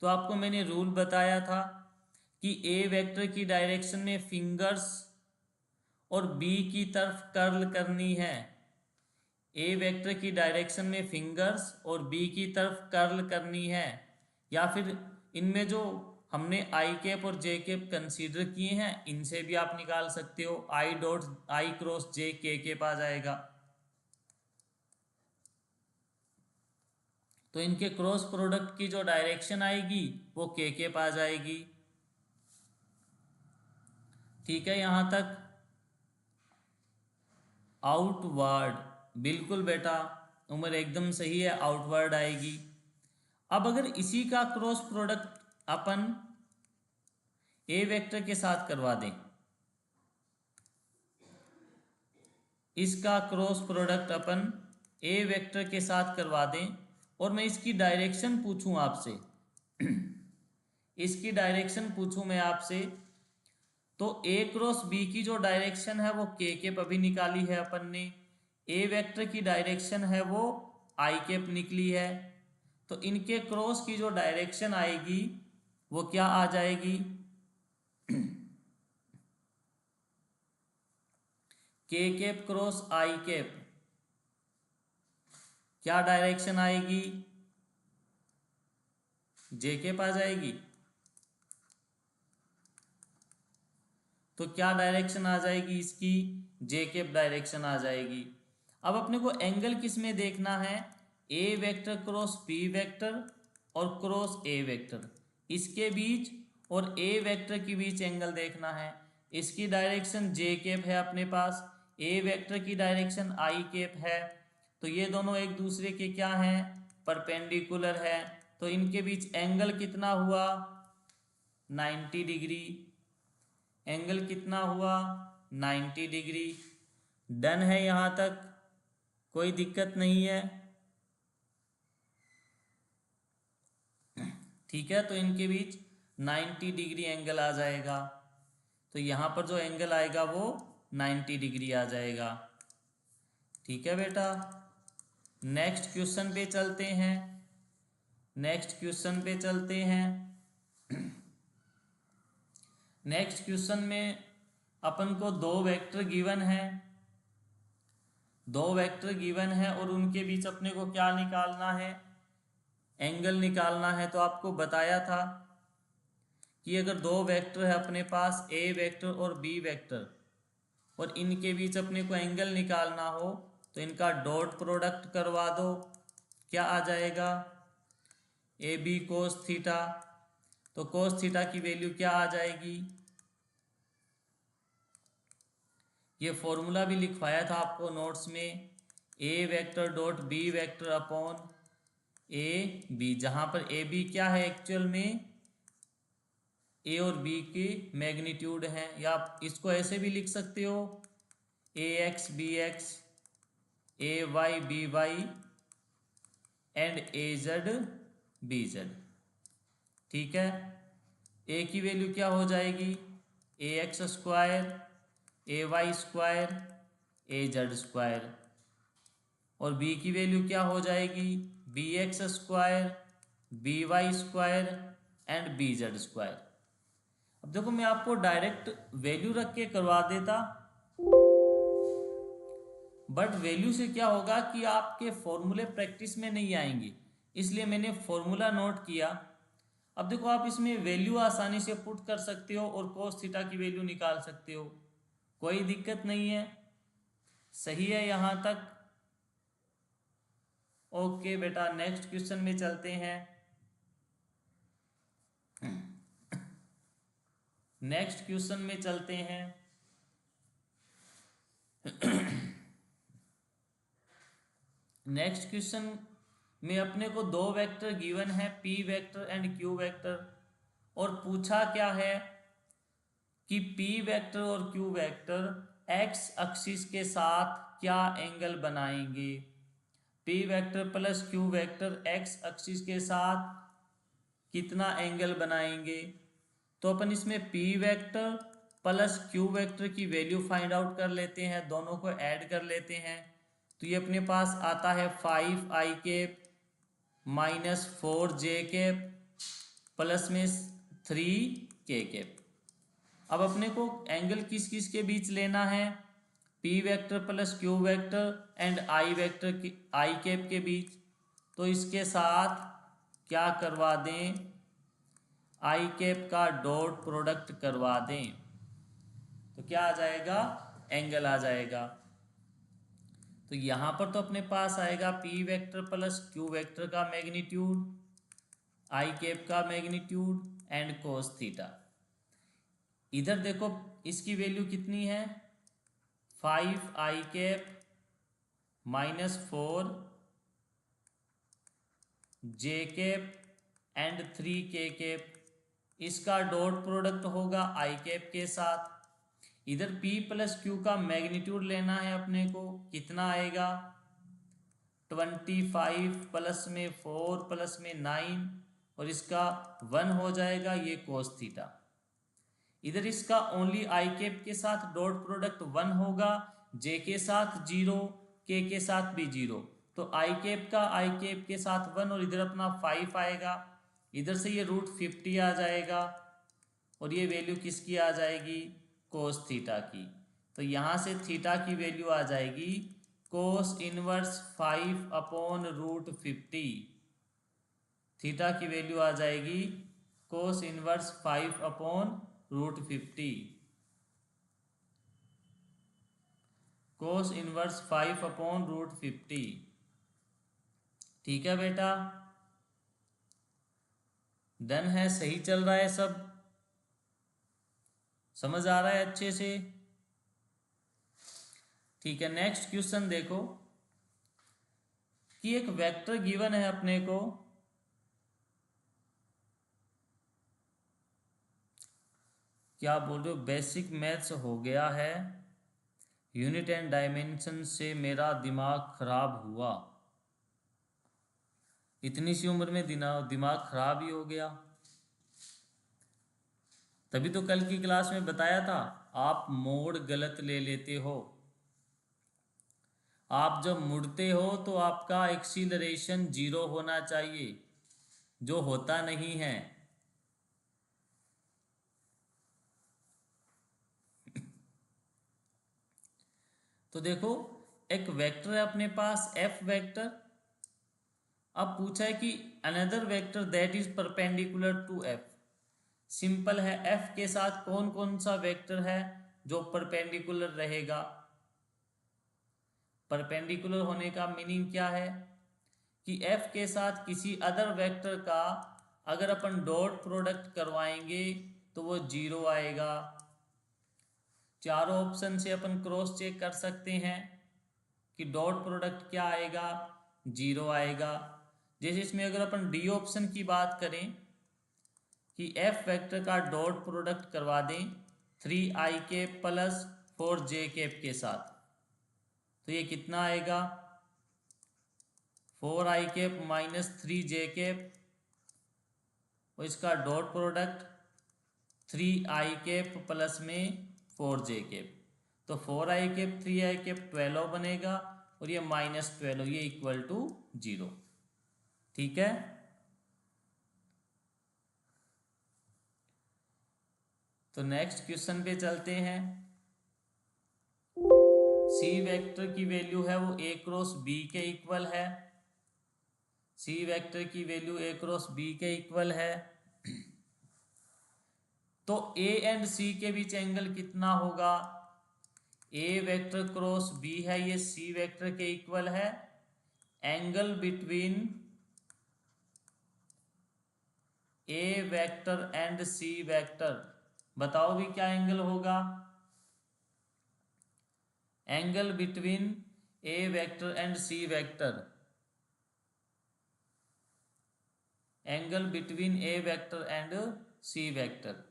तो आपको मैंने रूल बताया था कि ए वेक्टर की डायरेक्शन में फिंगर्स और बी की तरफ कर्ल करनी है। ए वेक्टर की डायरेक्शन में फिंगर्स और बी की तरफ कर्ल करनी है, या फिर इनमें जो हमने आई कैप और जे कैप कंसीडर किए हैं इनसे भी आप निकाल सकते हो। आई डॉट आई क्रॉस जे के कैप आ जाएगा। तो इनके क्रॉस प्रोडक्ट की जो डायरेक्शन आएगी वो के कैप आ जाएगी। ठीक है, यहां तक आउटवर्ड, बिल्कुल बेटा उम्र एकदम सही है, आउटवर्ड आएगी। अब अगर इसी का cross product upon A vector के साथ करवा दें, इसका cross product upon A vector के साथ करवा दें और मैं इसकी डायरेक्शन पूछूं आपसे इसकी डायरेक्शन पूछूं मैं आपसे, तो ए क्रॉस बी की जो डायरेक्शन है वो के कैप अभी निकाली है अपन ने, ए वेक्टर की डायरेक्शन है वो आई कैप निकली है, तो इनके क्रॉस की जो डायरेक्शन आएगी वो क्या आ जाएगी, के कैप क्रॉस आई कैप, क्या डायरेक्शन आएगी, जे कैप आ जाएगी। तो क्या डायरेक्शन आ जाएगी इसकी, जे कैप डायरेक्शन आ जाएगी। अब अपने को एंगल किस में देखना है, A vector cross B vector और क्रॉस ए वेक्टर, इसके बीच और ए वेक्टर के बीच एंगल देखना है। इसकी डायरेक्शन जे कैप है अपने पास, ए वेक्टर की डायरेक्शन आई कैप है, तो ये दोनों एक दूसरे के क्या हैं, परपेंडिकुलर है, तो इनके बीच एंगल कितना हुआ, 90 डिग्री। एंगल कितना हुआ, 90 डिग्री। डन है यहां तक, कोई दिक्कत नहीं है। ठीक है, तो इनके बीच 90 डिग्री एंगल आ जाएगा, तो यहां पर जो एंगल आएगा वो 90 डिग्री आ जाएगा। ठीक है बेटा, नेक्स्ट क्वेश्चन पे चलते हैं। नेक्स्ट क्वेश्चन पे चलते हैं। नेक्स्ट क्वेश्चन में अपन को दो वेक्टर गिवन है, दो वेक्टर गिवन है और उनके बीच अपने को क्या निकालना है, एंगल निकालना है। तो आपको बताया था कि अगर दो वेक्टर है अपने पास, ए वेक्टर और बी वेक्टर, और इनके बीच अपने को एंगल निकालना हो तो इनका डॉट प्रोडक्ट करवा दो, क्या आ जाएगा, ए बी कोस थीटा। तो कोस थीटा की वैल्यू क्या आ जाएगी, ये फॉर्मूला भी लिखवाया था आपको नोट्स में, A vector dot B vector upon A B, जहां पर ए बी क्या है एक्चुअल में, ए और बी की मैग्नीट्यूड है, या आप इसको ऐसे भी लिख सकते हो, A x B x, A y B y and A z B z. ठीक है, ए की वैल्यू क्या हो जाएगी, A x square, A y square, A z square, और बी की वैल्यू क्या हो जाएगी, B x square, B y square and B z square. अब देखो मैं आपको डायरेक्ट वैल्यू रख के करवा देता, बट वैल्यू से क्या होगा कि आपके फॉर्मूले प्रैक्टिस में नहीं आएंगे, इसलिए मैंने फॉर्मूला नोट किया। अब देखो आप इसमें वैल्यू आसानी से पुट कर सकते हो और कोस थीटा की वैल्यू निकाल सकते हो, कोई दिक्कत नहीं है। सही है यहां तक, ओके बेटा नेक्स्ट क्वेश्चन में चलते हैं। नेक्स्ट क्वेश्चन में चलते हैं। नेक्स्ट क्वेश्चन में अपने को दो वेक्टर गिवन है, P vector and Q vector, और पूछा क्या है कि पी वेक्टर और क्यू वेक्टर एक्स एक्सिस के साथ क्या एंगल बनाएंगे। P vector plus Q vector x axis के साथ कितना एंगल बनाएंगे। तो अपन इसमें P vector plus Q vector की वैल्यू फाइंड आउट कर लेते हैं, दोनों को ऐड कर लेते हैं। तो ये अपने पास आता है 5i cap minus 4j cap plus में 3k कैप। अब अपने को एंगल किस किस के बीच लेना है, P vector plus Q vector and I vector की आई कैप के बीच। तो इसके साथ क्या करवा दें, आई कैप का डॉट प्रोडक्ट करवा दें, तो क्या आ जाएगा, एंगल आ जाएगा। तो यहाँ पर तो अपने पास आएगा P vector plus Q vector का मैग्नीट्यूड, आई कैप का मैग्नीट्यूड एंड कोस थीटा। इधर देखो इसकी वैल्यू कितनी है, 5 i cap -4 J cap and 3 k cap. इसका डॉट प्रोडक्ट होगा आई कैप के साथ। इधर P प्लस क्यू का मैग्नीट्यूड लेना है अपने को, कितना आएगा 25 प्लस में 4 प्लस में 9 और इसका 1 हो जाएगा ये कोस थीटा। इधर इसका ओनली आई कैप के साथ डॉट प्रोडक्ट 1 होगा, जे के साथ 0, के साथ भी 0, तो आई कैप का आई कैप के साथ 1 और इधर अपना 5 आएगा। इधर से ये √50 आ जाएगा और ये वैल्यू किसकी आ जाएगी, कोस थीटा की। तो यहाँ से थीटा की वैल्यू आ जाएगी कोस इनवर्स 5/√50। थीटा की वैल्यू आ जाएगी कोस इनवर्स 5/√50। Cos inverse 5/√50। ठीक है बेटा, डन है, सही चल रहा है सब, समझ आ रहा है अच्छे से। ठीक है, नेक्स्ट क्वेश्चन देखो कि एक वेक्टर गिवन है अपने को, क्या बोल रहे हो, बेसिक मैथ्स हो गया है, यूनिट एंड डायमेंशन से मेरा दिमाग खराब हुआ। इतनी सी उम्र में दिमाग खराब ही हो गया। तभी तो कल की क्लास में बताया था आप मोड़ गलत ले लेते हो। आप जब मुड़ते हो तो आपका एक्सीलरेशन 0 होना चाहिए, जो होता नहीं है। तो देखो एक वेक्टर है अपने पास f वेक्टर। अब पूछा है कि another vector that is perpendicular to f। Simple है, f के साथ कौन कौन सा वेक्टर है जो परपेंडिकुलर रहेगा। परपेंडिकुलर होने का मीनिंग क्या है कि f के साथ किसी अदर वेक्टर का अगर अपन डॉट प्रोडक्ट करवाएंगे तो वो 0 आएगा। चारों ऑप्शन से अपन क्रॉस चेक कर सकते हैं कि डॉट प्रोडक्ट क्या आएगा, 0 आएगा। जैसे इसमें अगर अपन डी ऑप्शन की बात करें कि f वेक्टर का डॉट प्रोडक्ट करवा दें 3i cap plus 4j cap के साथ, तो ये कितना आएगा 4i कैप -3j कैप और इसका dot product 3i cap plus में 4j कैप, तो 4i कैप 3i कैप 12 बनेगा और ये -12, ये इक्वल टू 0। ठीक है, तो नेक्स्ट क्वेश्चन पे चलते हैं। सी वेक्टर की वैल्यू है वो a क्रॉस b के इक्वल है। सी वेक्टर की वैल्यू a क्रॉस b के इक्वल है, तो a एंड c के बीच एंगल कितना होगा, a वेक्टर क्रॉस b है, ये c वेक्टर के इक्वल है। Angle between a vector and c vector, बताओ भी क्या एंगल होगा। Angle between a vector and c vector, angle between a vector and c vector,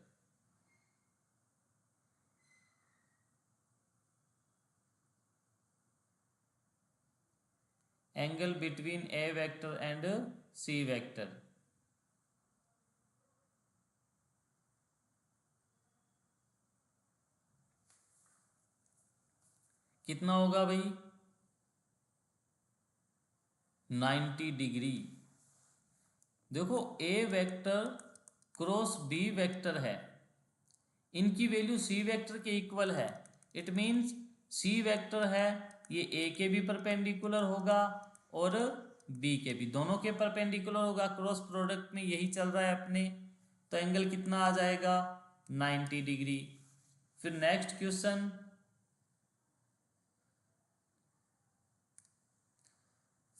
angle between a vector and c vector. कितना होगा भाई, 90 degree. देखो a vector cross b vector है, इनकी वैल्यू c वेक्टर के equal है। It means c vector है ये a के भी परपेंडिकुलर होगा और b के भी, दोनों के परपेंडिकुलर होगा। क्रॉस प्रोडक्ट में यही चल रहा है अपने, तो एंगल कितना आ जाएगा 90 डिग्री। फिर नेक्स्ट क्वेश्चन,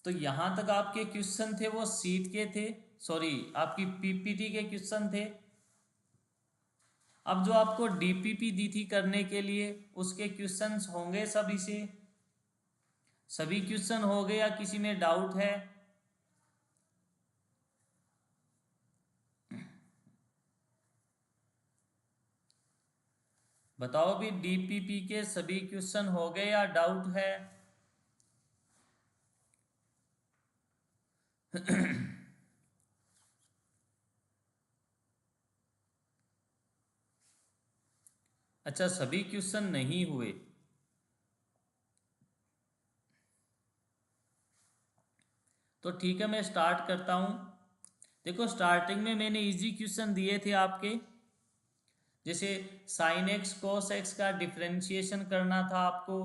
तो यहाँ तक आपके क्वेश्चन थे वो सीट के थे, सॉरी आपकी पीपीटी के क्वेश्चन थे। अब जो आपको डीपीपी दी थी करने के लिए उसके क्वेश्चंस होंगे सभी से, सभी क्वेश्चन हो गए या किसी में डाउट है? बताओ भी, डीपीपी के सभी क्वेश्चन हो गए या डाउट है? अच्छा, सभी क्वेश्चन नहीं हुए। तो ठीक है, मैं स्टार्ट करता हूं। देखो, स्टार्टिंग में मैंने इजी क्वेश्चन दिए थे आपके, जैसे साइन एक्स कोस एक्स का डिफरेंशिएशन करना था आपको।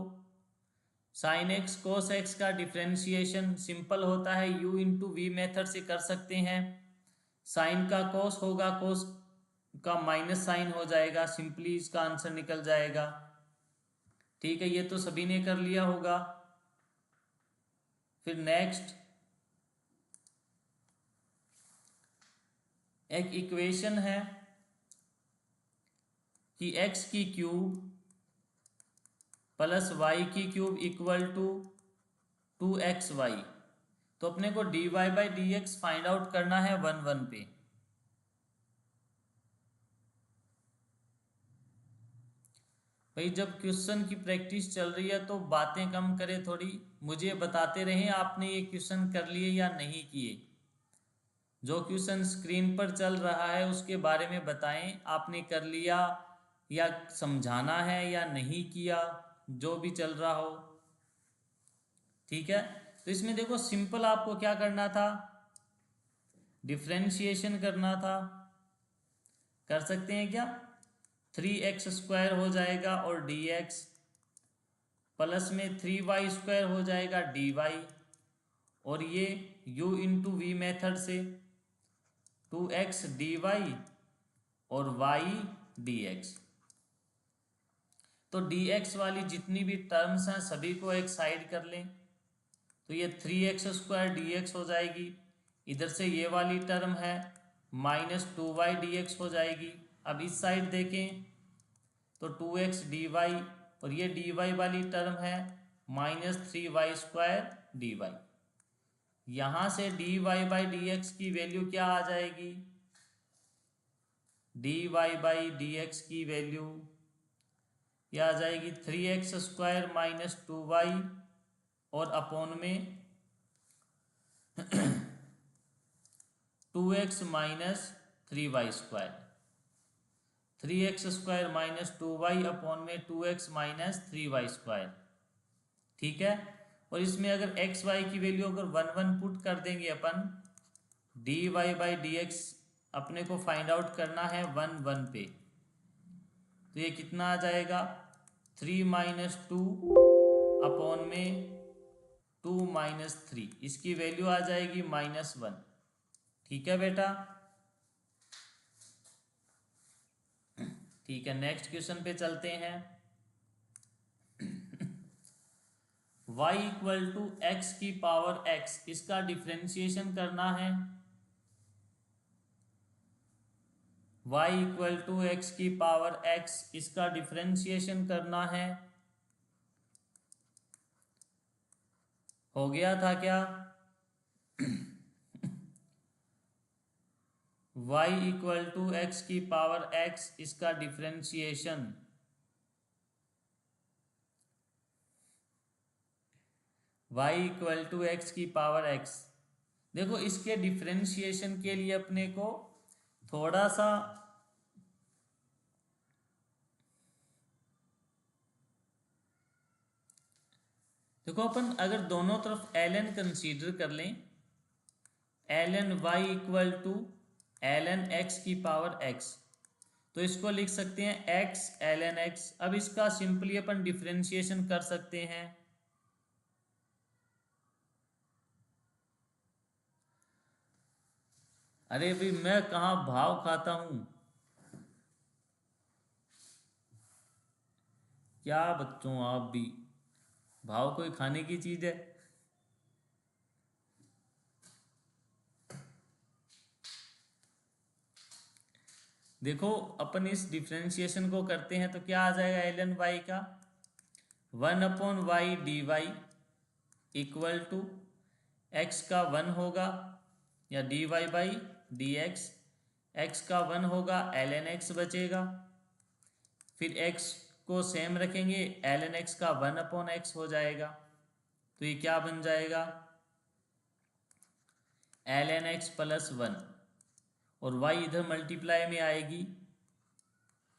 साइन एक्स कोस एक्स का डिफरेंशिएशन सिंपल होता है, u इंटू वी मेथड से कर सकते हैं। साइन का कोस होगा, कोस का माइनस साइन हो जाएगा, सिंपली इसका आंसर निकल जाएगा। ठीक है, ये तो सभी ने कर लिया होगा। फिर नेक्स्ट एक इक्वेशन है कि x की क्यूब प्लस वाई की क्यूब इक्वल टू 2xy। तो अपने को dy by D x find out करना है 1 1 पे। भाई जब क्वेश्चन की प्रैक्टिस चल रही है तो बातें कम करें थोड़ी, मुझे बताते रहें आपने ये क्वेश्चन कर लिए या नहीं किए। जो क्वेश्चन स्क्रीन पर चल रहा है उसके बारे में बताएं, आपने कर लिया या समझाना है या नहीं किया, जो भी चल रहा हो। ठीक है, तो इसमें देखो सिंपल आपको क्या करना था, डिफरेंशिएशन करना था। कर सकते हैं क्या? 3x² हो जाएगा और dx प्लस में 3y² हो जाएगा dy, और ये u इंटू वी मेथड से 2x dy और y dx। तो dx वाली जितनी भी टर्म्स हैं सभी को एक साइड कर लें, तो ये 3x² dx हो जाएगी। इधर से ये वाली टर्म है -2y dx हो जाएगी। अब इस साइड देखें तो 2x dy, और ये dy वाली टर्म है -3y² dy। यहाँ से dy बाई dx की वैल्यू क्या आ जाएगी? dy बाई dx की वैल्यू यह आ जाएगी 3x² -2y और अपॉन में 2x -3y²। 3x² -2y upon में 2x -3y²। ठीक है, और इसमें अगर x y की वैल्यू अगर 1 1 पुट कर देंगे अपन, dy बाई dx अपने को फाइंड आउट करना है 1 1 पे, तो ये कितना आ जाएगा? 3 - 2 अपॉन में 2 - 3, इसकी वैल्यू आ जाएगी -1। ठीक है बेटा, ठीक है, नेक्स्ट क्वेश्चन पे चलते हैं। y इक्वल टू एक्स की पावर x, इसका डिफ्रेंशिएशन करना है। y इक्वल टू एक्स की पावर x, इसका डिफ्रेंशिएशन करना है। हो गया था क्या? y इक्वल टू एक्स की पावर x, इसका differentiation. y equal to X की पावर x। देखो इसके डिफ्रेंशिएशन के लिए अपने को थोड़ा सा देखो, अपन अगर दोनों तरफ ln कंसीडर कर लें, ln y equal to ln x की पावर x, तो इसको लिख सकते हैं x ln x। अब इसका सिंपली अपन डिफरेंशिएशन कर सकते हैं। अरे भाई मैं कहाँ भाव खाता हूं, क्या बच्चों आप भी, भाव कोई खाने की चीज है? देखो अपन इस डिफ्रेंशिएशन को करते हैं तो क्या आ जाएगा ln y का 1/y dy equal to x का 1 होगा या dy बाई dx, x का 1 होगा ln x बचेगा, फिर x को सेम रखेंगे ln x का 1/x हो जाएगा, तो ये क्या बन जाएगा ln x प्लस 1, और y इधर मल्टीप्लाई में आएगी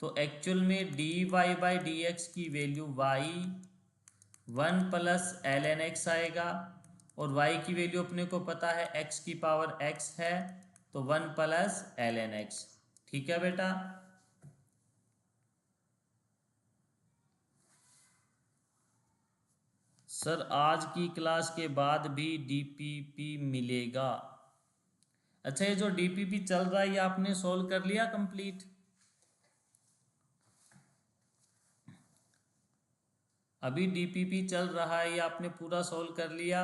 तो एक्चुअल में dy बाई dx की value y 1 plus ln x आएगा, और y की वैल्यू अपने को पता है x की पावर x है तो 1 प्लस ln x। ठीक है बेटा। सर आज की क्लास के बाद भी डीपीपी मिलेगा। अच्छा, ये जो डीपीपी चल रहा है ये आपने सोल्व कर लिया कंप्लीट? अभी डीपीपी चल रहा है, ये आपने पूरा सोल्व कर लिया?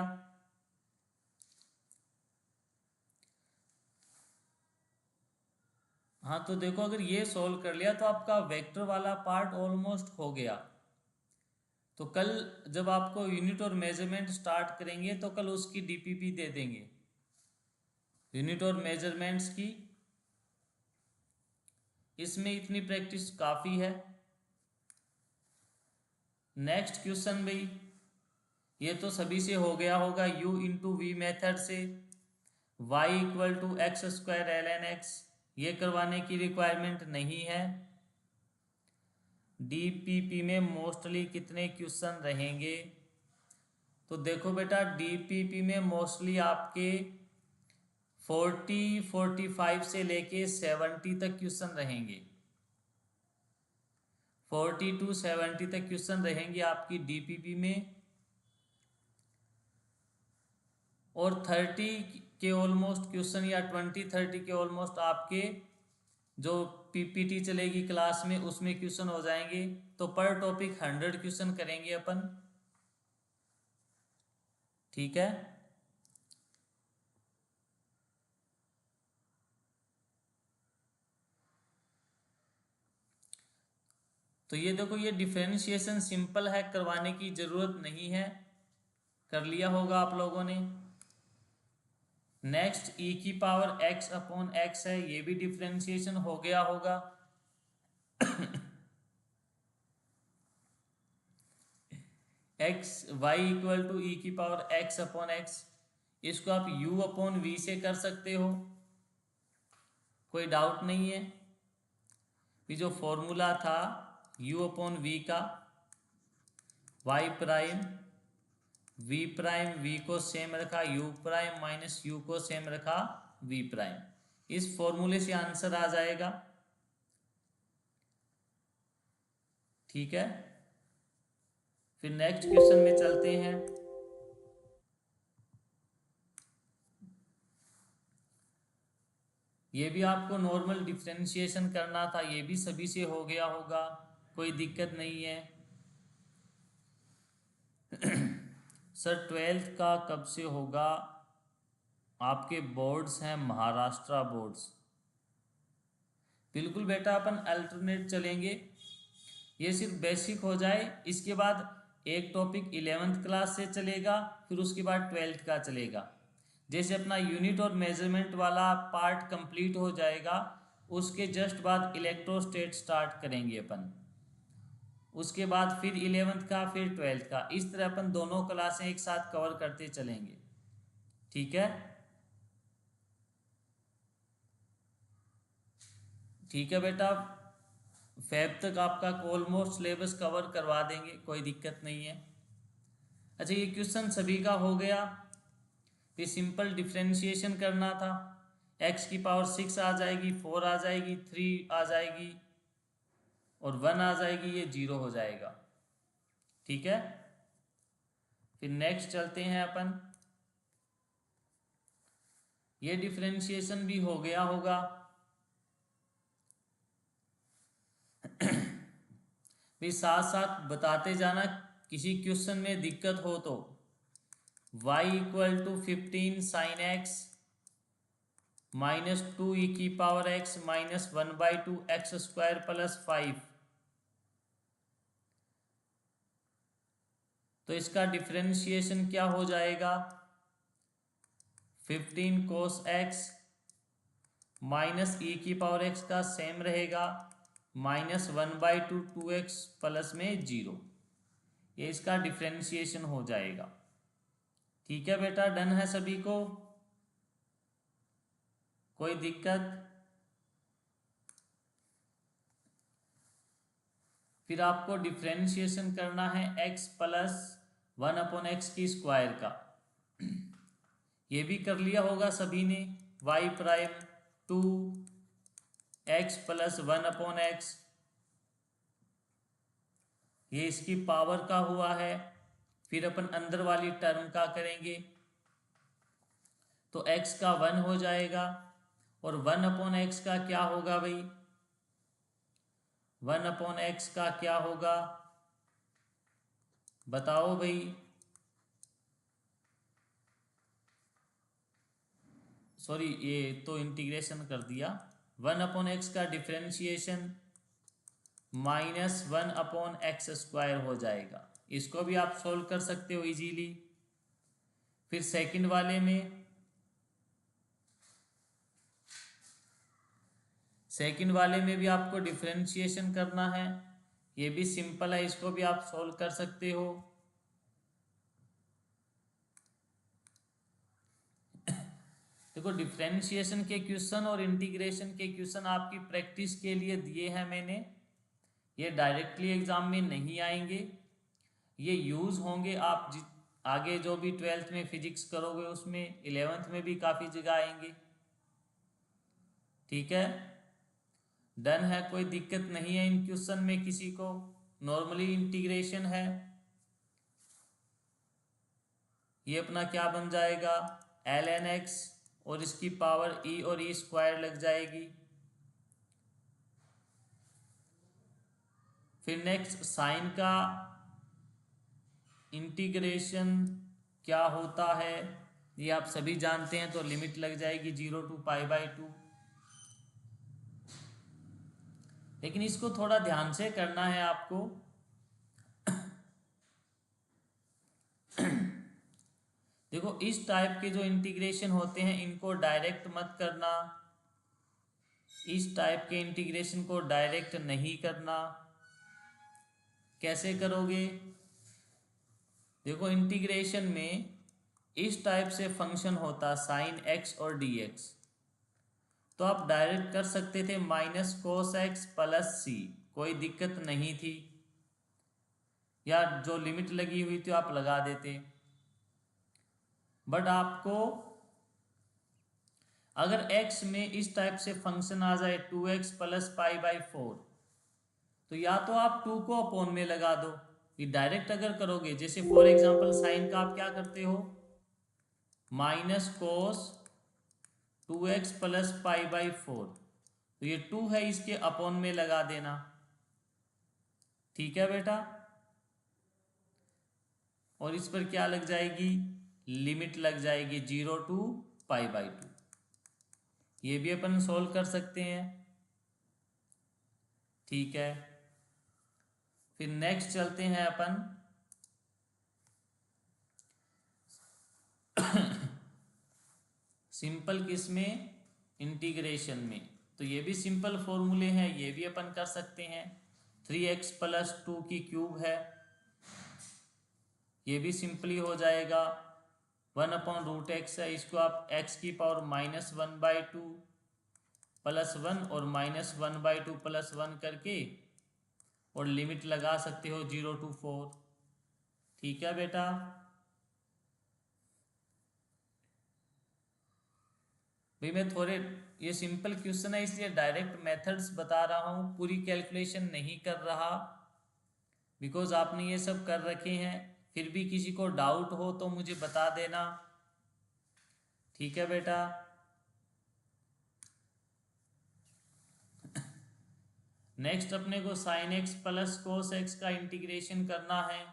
हाँ तो देखो, अगर ये सोल्व कर लिया तो आपका वेक्टर वाला पार्ट ऑलमोस्ट हो गया। तो कल जब आपको यूनिट और मेजरमेंट स्टार्ट करेंगे तो कल उसकी डीपीपी दे देंगे, यूनिट और मेजरमेंट्स की। इसमें इतनी प्रैक्टिस काफ़ी है। नेक्स्ट क्वेश्चन भाई, ये तो सभी से हो गया होगा, u इंटू वी मेथड से y equal to X square ln x, ये करवाने की रिक्वायरमेंट नहीं है। डीपीपी में मोस्टली कितने क्वेश्चन रहेंगे? तो देखो बेटा, डीपीपी में मोस्टली आपके 45 से लेके 70 तक क्वेश्चन रहेंगे। 40 to 70 तक क्वेश्चन रहेंगे आपकी डीपीपी में, और 30 के ऑलमोस्ट क्वेश्चन या 20-30 के ऑलमोस्ट आपके जो पीपीटी चलेगी क्लास में उसमें क्वेश्चन हो जाएंगे। तो पर टॉपिक 100 क्वेश्चन करेंगे अपन। ठीक है। तो ये देखो, ये डिफरेंशिएशन सिंपल है, करवाने की जरूरत नहीं है, कर लिया होगा आप लोगों ने। नेक्स्ट e की पावर x अपॉन x है, ये भी डिफरेंशिएशन हो गया होगा। x y इक्वल टू ई की पावर x अपॉन x, इसको आप u अपॉन v से कर सकते हो, कोई डाउट नहीं है। ये जो फॉर्मूला था u अपॉन v का, y प्राइम v को सेम रखा, u प्राइम माइनस u को सेम रखा v प्राइम, इस फॉर्मूले से आंसर आ जाएगा। ठीक है, फिर नेक्स्ट क्वेश्चन में चलते हैं। ये भी आपको नॉर्मल डिफरेंशिएशन करना था, ये भी सभी से हो गया होगा, कोई दिक्कत नहीं है। सर 12th का कब से होगा? आपके बोर्ड्स हैं महाराष्ट्र बोर्ड्स। बिल्कुल बेटा, अपन अल्टरनेट चलेंगे, ये सिर्फ बेसिक हो जाए, इसके बाद एक टॉपिक 11th क्लास से चलेगा, फिर उसके बाद 12th का चलेगा। जैसे अपना यूनिट और मेजरमेंट वाला पार्ट कंप्लीट हो जाएगा, उसके जस्ट बाद इलेक्ट्रोस्टेट स्टार्ट करेंगे अपन, उसके बाद फिर 11th का, फिर 12th का, इस तरह अपन दोनों क्लासें एक साथ कवर करते चलेंगे। ठीक है, ठीक है बेटा, फेब तक आपका ऑलमोस्ट सिलेबस कवर करवा देंगे, कोई दिक्कत नहीं है। अच्छा, ये क्वेश्चन सभी का हो गया। ये सिंपल डिफरेंशिएशन करना था, x की पावर 6 आ जाएगी, 4 आ जाएगी, 3 आ जाएगी और 1 आ जाएगी, ये 0 हो जाएगा। ठीक है, फिर नेक्स्ट चलते हैं अपन। ये डिफरेंशिएशन भी हो गया होगा। भी साथ साथ बताते जाना, किसी क्वेश्चन में दिक्कत हो तो y equal to 15 sin x -2e⁻x -1/2 x² + 5। तो इसका डिफरेंशिएशन क्या हो जाएगा? 15 cos x -e⁻x का सेम रहेगा -1/2 2x प्लस में 0। ये इसका डिफरेंशिएशन हो जाएगा। ठीक है बेटा, डन है सभी को? कोई दिक्कत? फिर आपको डिफरेंशिएशन करना है x प्लस 1/x की स्क्वायर का। ये भी कर लिया होगा सभी ने। y prime 2x plus 1/x, ये इसकी पावर का हुआ है। फिर अपन अंदर वाली टर्म का करेंगे, तो x का 1 हो जाएगा और 1/x का क्या होगा भाई? 1/x का क्या होगा बताओ भाई? सॉरी, ये तो इंटीग्रेशन कर दिया। 1/x का डिफरेंशिएशन -1/x² हो जाएगा। इसको भी आप सोल्व कर सकते हो इजीली। फिर सेकंड वाले में भी आपको डिफरेंशिएशन करना है। ये भी सिंपल है, इसको भी आप सोल्व कर सकते हो। देखो, डिफरेंशिएशन के क्वेश्चन और इंटीग्रेशन के क्वेश्चन आपकी प्रैक्टिस के लिए दिए हैं मैंने। ये डायरेक्टली एग्जाम में नहीं आएंगे, ये यूज़ होंगे आप आगे जो भी 12th में फिजिक्स करोगे उसमें, 11th में भी काफ़ी जगह आएंगे। ठीक है, डन है? कोई दिक्कत नहीं है इन क्वेश्चन में किसी को? नॉर्मली इंटीग्रेशन है। ये अपना क्या बन जाएगा? ln x और इसकी पावर e और e² लग जाएगी। फिर नेक्स्ट साइन का इंटीग्रेशन क्या होता है ये आप सभी जानते हैं, तो लिमिट लग जाएगी 0 to π/2। लेकिन इसको थोड़ा ध्यान से करना है आपको। देखो, इस टाइप के जो इंटीग्रेशन होते हैं इनको डायरेक्ट मत करना, इस टाइप के इंटीग्रेशन को डायरेक्ट नहीं करना। कैसे करोगे? देखो, इंटीग्रेशन में इस टाइप से फंक्शन होता साइन x और dx, तो आप डायरेक्ट कर सकते थे -cos x + c, कोई दिक्कत नहीं थी, या जो लिमिट लगी हुई थी आप लगा देते। बट आपको अगर x में इस टाइप से फंक्शन आ जाए 2x + π/4, तो या तो आप 2 को अपॉन में लगा दो। ये डायरेक्ट अगर करोगे, जैसे फॉर एग्जांपल साइन का आप क्या करते हो, -cos 2x + π/4, तो ये 2 है, इसके अपॉन में लगा देना। ठीक है बेटा, और इस पर क्या लग जाएगी? लिमिट लग जाएगी 0 to π/2। ये भी अपन सोल्व कर सकते हैं। ठीक है, फिर नेक्स्ट चलते हैं अपन सिंपल किस में? इंटीग्रेशन में। तो ये भी सिंपल फॉर्मूले हैं, ये भी अपन कर सकते हैं। 3x + 2³ है, ये भी सिंपली हो जाएगा। 1/√x है, इसको आप x की पावर -1/2 + 1 और -1/2 + 1 करके और लिमिट लगा सकते हो 0 to 4। ठीक है बेटा, भाई मैं थोड़े ये सिंपल क्वेश्चन है इसलिए डायरेक्ट मेथड्स बता रहा हूँ, पूरी कैलकुलेशन नहीं कर रहा, बिकॉज आपने ये सब कर रखे हैं। फिर भी किसी को डाउट हो तो मुझे बता देना। ठीक है बेटा, नेक्स्ट अपने को sin x + cos x का इंटीग्रेशन करना है।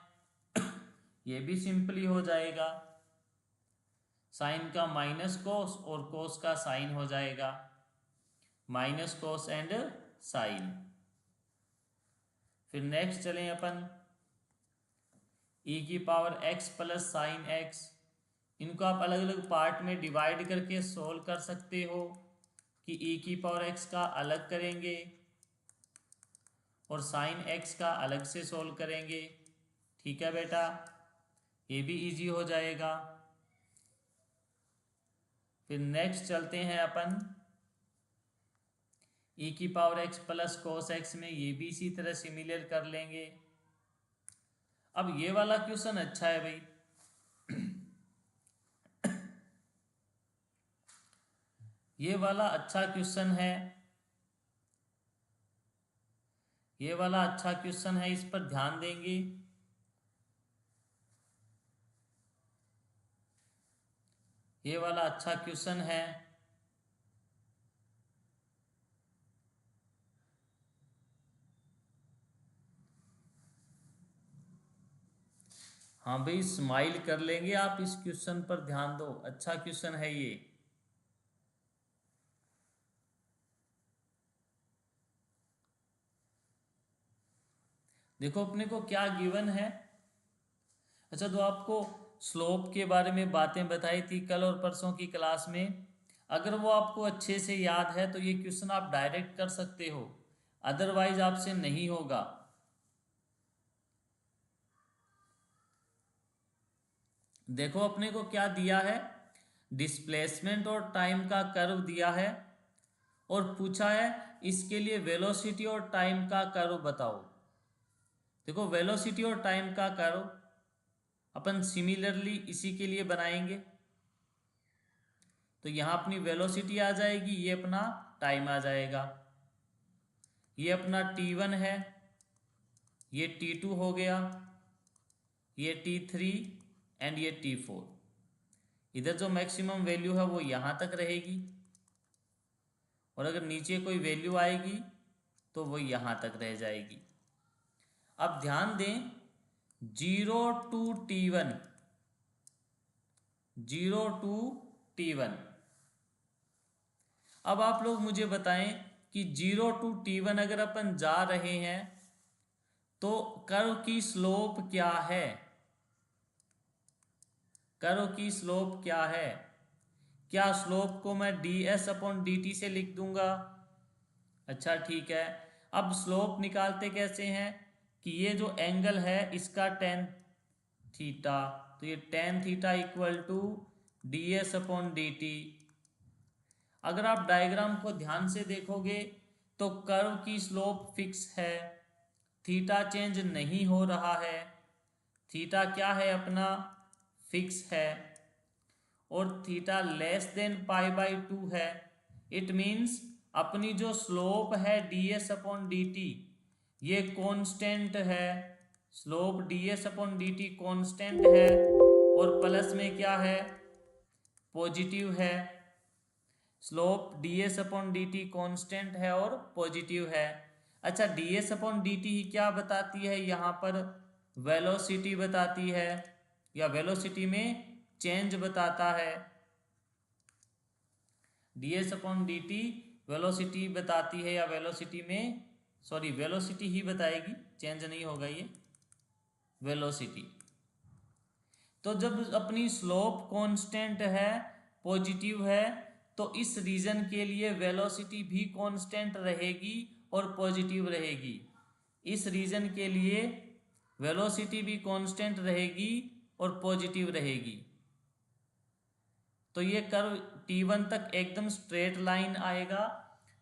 ये भी सिंपली हो जाएगा। साइन का माइनस कोस और कोस का साइन हो जाएगा, माइनस कोस एंड साइन। फिर नेक्स्ट चलें अपन, e की power x plus sign x, इनको आप अलग अलग पार्ट में डिवाइड करके सोल्व कर सकते हो कि e की पावर x का अलग करेंगे और साइन x का अलग से सोल्व करेंगे। ठीक है बेटा, ये भी इजी हो जाएगा। फिर नेक्स्ट चलते हैं अपन, e की power x plus cos x में ये भी इसी तरह सिमिलर कर लेंगे। अब ये वाला क्वेश्चन अच्छा है भाई, ये वाला अच्छा क्वेश्चन है, ये वाला अच्छा क्वेश्चन है, इस पर ध्यान देंगे। ये वाला अच्छा क्वेश्चन है। हाँ भाई, स्माइल कर लेंगे आप, इस क्वेश्चन पर ध्यान दो, अच्छा क्वेश्चन है ये। देखो अपने को क्या गिवन है। अच्छा, तो आपको स्लोप के बारे में बातें बताई थी कल और परसों की क्लास में, अगर वो आपको अच्छे से याद है तो ये क्वेश्चन आप डायरेक्ट कर सकते हो, अदरवाइज आपसे नहीं होगा। देखो अपने को क्या दिया है, डिस्प्लेसमेंट और टाइम का कर्व दिया है और पूछा है इसके लिए वेलोसिटी और टाइम का कर्व बताओ। देखो वेलोसिटी और टाइम का कर्व अपन सिमिलरली इसी के लिए बनाएंगे, तो यहाँ अपनी वेलोसिटी आ जाएगी, ये अपना टाइम आ जाएगा, ये अपना t1 है, ये t2 हो गया, ये t3 एंड ये t4। इधर जो मैक्सिमम वैल्यू है वो यहाँ तक रहेगी और अगर नीचे कोई वैल्यू आएगी तो वो यहाँ तक रह जाएगी। अब ध्यान दें, 0 टू t1, 0 टू t1। अब आप लोग मुझे बताएं कि 0 टू t1 अगर अपन जा रहे हैं तो कर्व की स्लोप क्या है, कर्व की स्लोप क्या है? क्या स्लोप को मैं ds/dt से लिख दूंगा? अच्छा ठीक है, अब स्लोप निकालते कैसे हैं कि ये जो एंगल है इसका tan थीटा, तो ये tan theta equal to ds/dt। अगर आप डायग्राम को ध्यान से देखोगे तो कर्व की स्लोप फिक्स है, थीटा चेंज नहीं हो रहा है, थीटा क्या है अपना, फिक्स है, और थीटा लेस देन π/2 है। इट मीन्स अपनी जो स्लोप है ds/dt ये कांस्टेंट है, स्लोप ds/dt कांस्टेंट है और प्लस में क्या है, पॉजिटिव है। स्लोप ds/dt कांस्टेंट है और पॉजिटिव है। अच्छा, ds/dt ही क्या बताती है यहाँ पर, वेलोसिटी बताती है या वेलोसिटी में चेंज बताता है। ds/dt वेलोसिटी बताती है या वेलोसिटी में, सॉरी वेलोसिटी ही बताएगी, चेंज नहीं होगा ये, वेलोसिटी। तो जब अपनी स्लोप कांस्टेंट है, पॉजिटिव है, तो इस रीजन के लिए वेलोसिटी भी कांस्टेंट रहेगी और पॉजिटिव रहेगी। इस रीजन के लिए वेलोसिटी भी कांस्टेंट रहेगी और पॉजिटिव रहेगी। तो ये कर्व t1 तक एकदम स्ट्रेट लाइन आएगा,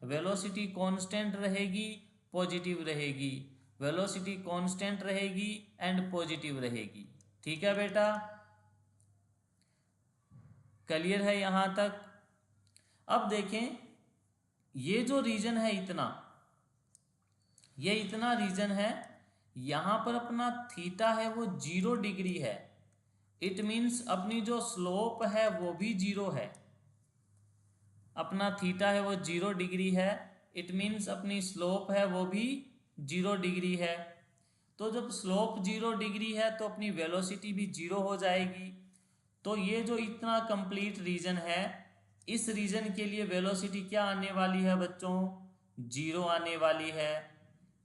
वेलोसिटी कांस्टेंट रहेगी, पॉजिटिव रहेगी, वेलोसिटी कांस्टेंट रहेगी एंड पॉजिटिव रहेगी। ठीक है बेटा, क्लियर है यहाँ तक? अब देखें ये जो रीजन है इतना, ये इतना रीजन है, यहाँ पर अपना थीटा है वो 0 डिग्री है। इट मीन्स अपनी जो स्लोप है वो भी 0 है, अपना थीटा है वो 0 डिग्री है, इट मीन्स अपनी स्लोप है वो भी 0 डिग्री है। तो जब स्लोप 0 डिग्री है तो अपनी वेलोसिटी भी 0 हो जाएगी। तो ये जो इतना कंप्लीट रीजन है, इस रीजन के लिए वेलोसिटी क्या आने वाली है बच्चों? जीरो आने वाली है।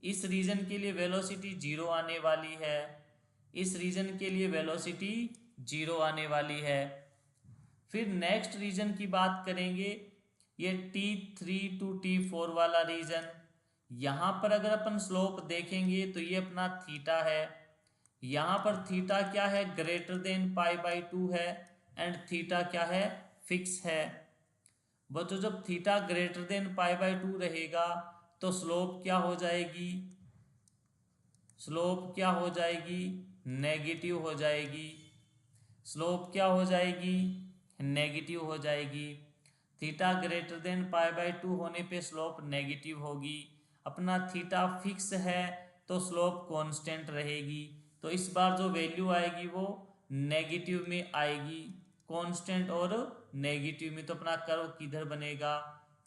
इस रीजन के लिए वेलोसिटी जीरो आने वाली है। इस रीजन के लिए वेलोसिटी जीरो आने वाली है। फिर नेक्स्ट रीजन की बात करेंगे, ये T3 टू T4 वाला रीजन। यहाँ पर अगर अपन स्लोप देखेंगे तो ये अपना थीटा है। यहाँ पर थीटा क्या है? ग्रेटर देन π/2 है। एंड थीटा क्या है? फिक्स है। बच्चों जब थीटा ग्रेटर देन π/2 रहेगा तो स्लोप क्या हो जाएगी? स्लोप क्या हो जाएगी? नेगेटिव हो जाएगी। स्लोप क्या हो जाएगी? नेगेटिव हो जाएगी। थीटा ग्रेटर देन π/2 होने पे स्लोप नेगेटिव होगी। अपना थीटा फिक्स है तो स्लोप कांस्टेंट रहेगी। तो इस बार जो वैल्यू आएगी वो नेगेटिव में आएगी। कांस्टेंट और नेगेटिव में। तो अपना कर्व किधर बनेगा?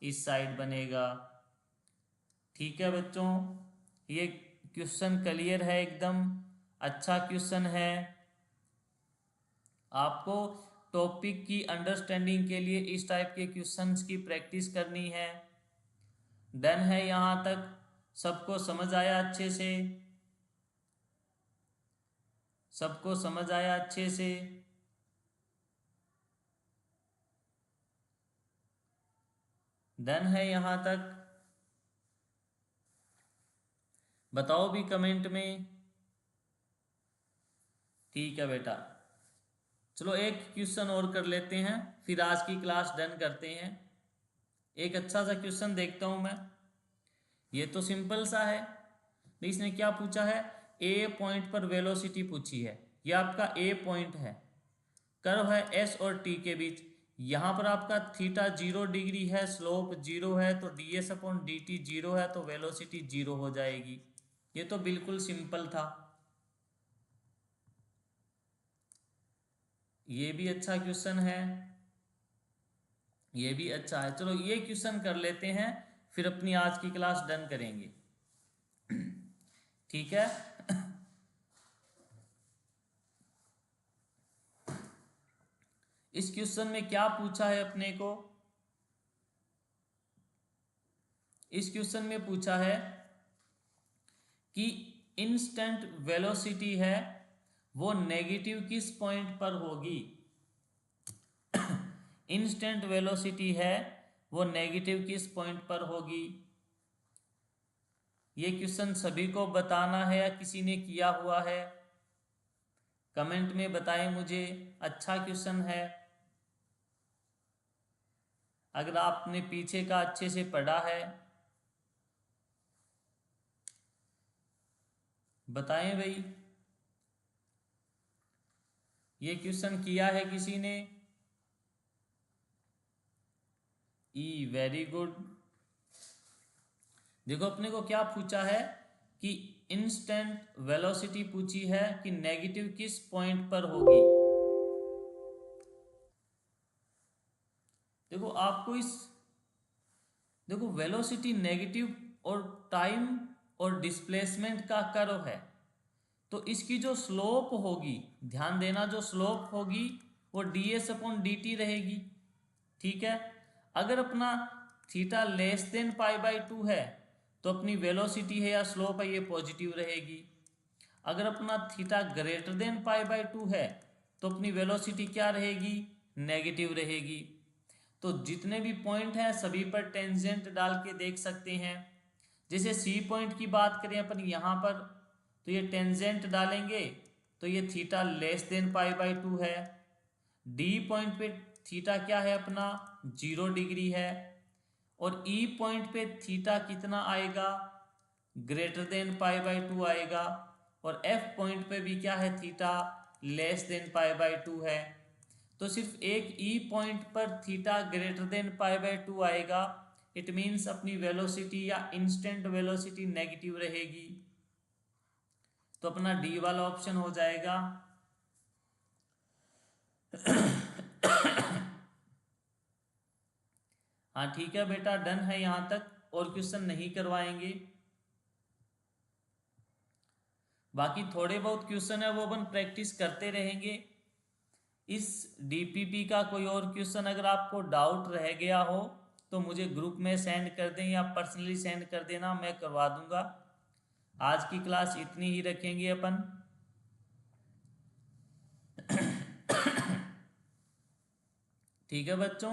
इस साइड बनेगा। ठीक है बच्चों, ये क्वेश्चन क्लियर है एकदम। अच्छा क्वेश्चन है। आपको टॉपिक की अंडरस्टैंडिंग के लिए इस टाइप के क्वेश्चंस की प्रैक्टिस करनी है। डन है? यहाँ तक सबको समझ आया अच्छे से? सबको समझ आया अच्छे से? डन है यहाँ तक? बताओ भी कमेंट में। ठीक है बेटा, चलो एक क्वेश्चन और कर लेते हैं, फिर आज की क्लास डन करते हैं। एक अच्छा सा क्वेश्चन देखता हूं मैं। ये तो सिंपल सा है। इसने क्या पूछा है? ए पॉइंट पर वेलोसिटी पूछी है। ये आपका ए पॉइंट है। कर्व है एस और टी के बीच। यहाँ पर आपका थीटा 0 डिग्री है, स्लोप 0 है, तो ds/dt 0 है, तो वेलोसिटी 0 हो जाएगी। ये तो बिल्कुल सिंपल था। ये भी अच्छा क्वेश्चन है। ये भी अच्छा है। चलो ये क्वेश्चन कर लेते हैं, फिर अपनी आज की क्लास डन करेंगे। ठीक है। इस क्वेश्चन में क्या पूछा है अपने को? इस क्वेश्चन में पूछा है कि इंस्टेंट वेलोसिटी है वो नेगेटिव किस पॉइंट पर होगी? इंस्टेंट वेलोसिटी है वो नेगेटिव किस पॉइंट पर होगी? ये क्वेश्चन सभी को बताना है या किसी ने किया हुआ है? कमेंट में बताएं मुझे। अच्छा क्वेश्चन है। अगर आपने पीछे का अच्छे से पढ़ा है बताएं भाई। ये क्वेश्चन किया है किसी ने? Very good. देखो अपने को क्या पूछा है कि इंस्टेंट वेलोसिटी पूछी है कि नेगेटिव किस पॉइंट पर होगी। देखो आपको देखो वेलोसिटी नेगेटिव और टाइम और डिस्प्लेसमेंट का कर्व है, तो इसकी जो स्लोप होगी, ध्यान देना, जो स्लोप होगी वो ds/dt रहेगी। ठीक है। अगर अपना थीटा लेस देन π/2 है तो अपनी वेलोसिटी है या स्लोप है ये पॉजिटिव रहेगी। अगर अपना थीटा ग्रेटर देन π/2 है तो अपनी वेलोसिटी क्या रहेगी? नेगेटिव रहेगी। तो जितने भी पॉइंट हैं सभी पर टेंजेंट डाल के देख सकते हैं। जैसे सी पॉइंट की बात करें अपन यहाँ पर, तो ये टेंजेंट डालेंगे तो ये थीटा लेस देन π/2 है। डी पॉइंट पे थीटा क्या है अपना? 0 डिग्री है। और ई पॉइंट पे थीटा कितना आएगा? ग्रेटर देन π/2 आएगा। और एफ पॉइंट पे भी क्या है? थीटा लेस देन π/2 है। तो सिर्फ एक ई पॉइंट पर थीटा ग्रेटर देन π/2 आएगा। इट मीन्स अपनी वेलोसिटी या इंस्टेंट वेलोसिटी नेगेटिव रहेगी। तो अपना डी वाला ऑप्शन हो जाएगा। हाँ ठीक है बेटा, डन है यहाँ तक। और क्वेश्चन नहीं करवाएंगे। बाकी थोड़े बहुत क्वेश्चन है वो अपन प्रैक्टिस करते रहेंगे। इस डीपीपी का कोई और क्वेश्चन अगर आपको डाउट रह गया हो तो मुझे ग्रुप में सेंड कर दें या पर्सनली सेंड कर देना, मैं करवा दूंगा। आज की क्लास इतनी ही रखेंगे अपन। ठीक है बच्चों,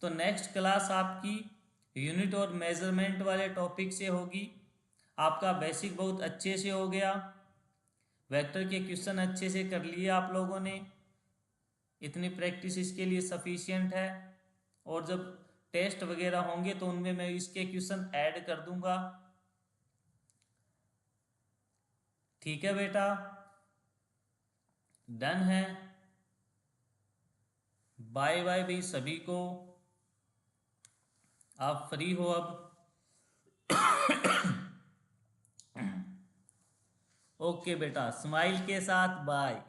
तो नेक्स्ट क्लास आपकी यूनिट और मेजरमेंट वाले टॉपिक से होगी। आपका बेसिक बहुत अच्छे से हो गया, वेक्टर के क्वेश्चन अच्छे से कर लिए आप लोगों ने, इतनी प्रैक्टिस इसके लिए सफिशिएंट है। और जब टेस्ट वगैरह होंगे तो उनमें मैं इसके क्वेश्चन ऐड कर दूंगा। ठीक है बेटा, डन है। बाय बाय भाई सभी को, आप फ्री हो अब। ओके बेटा, स्माइल के साथ बाय।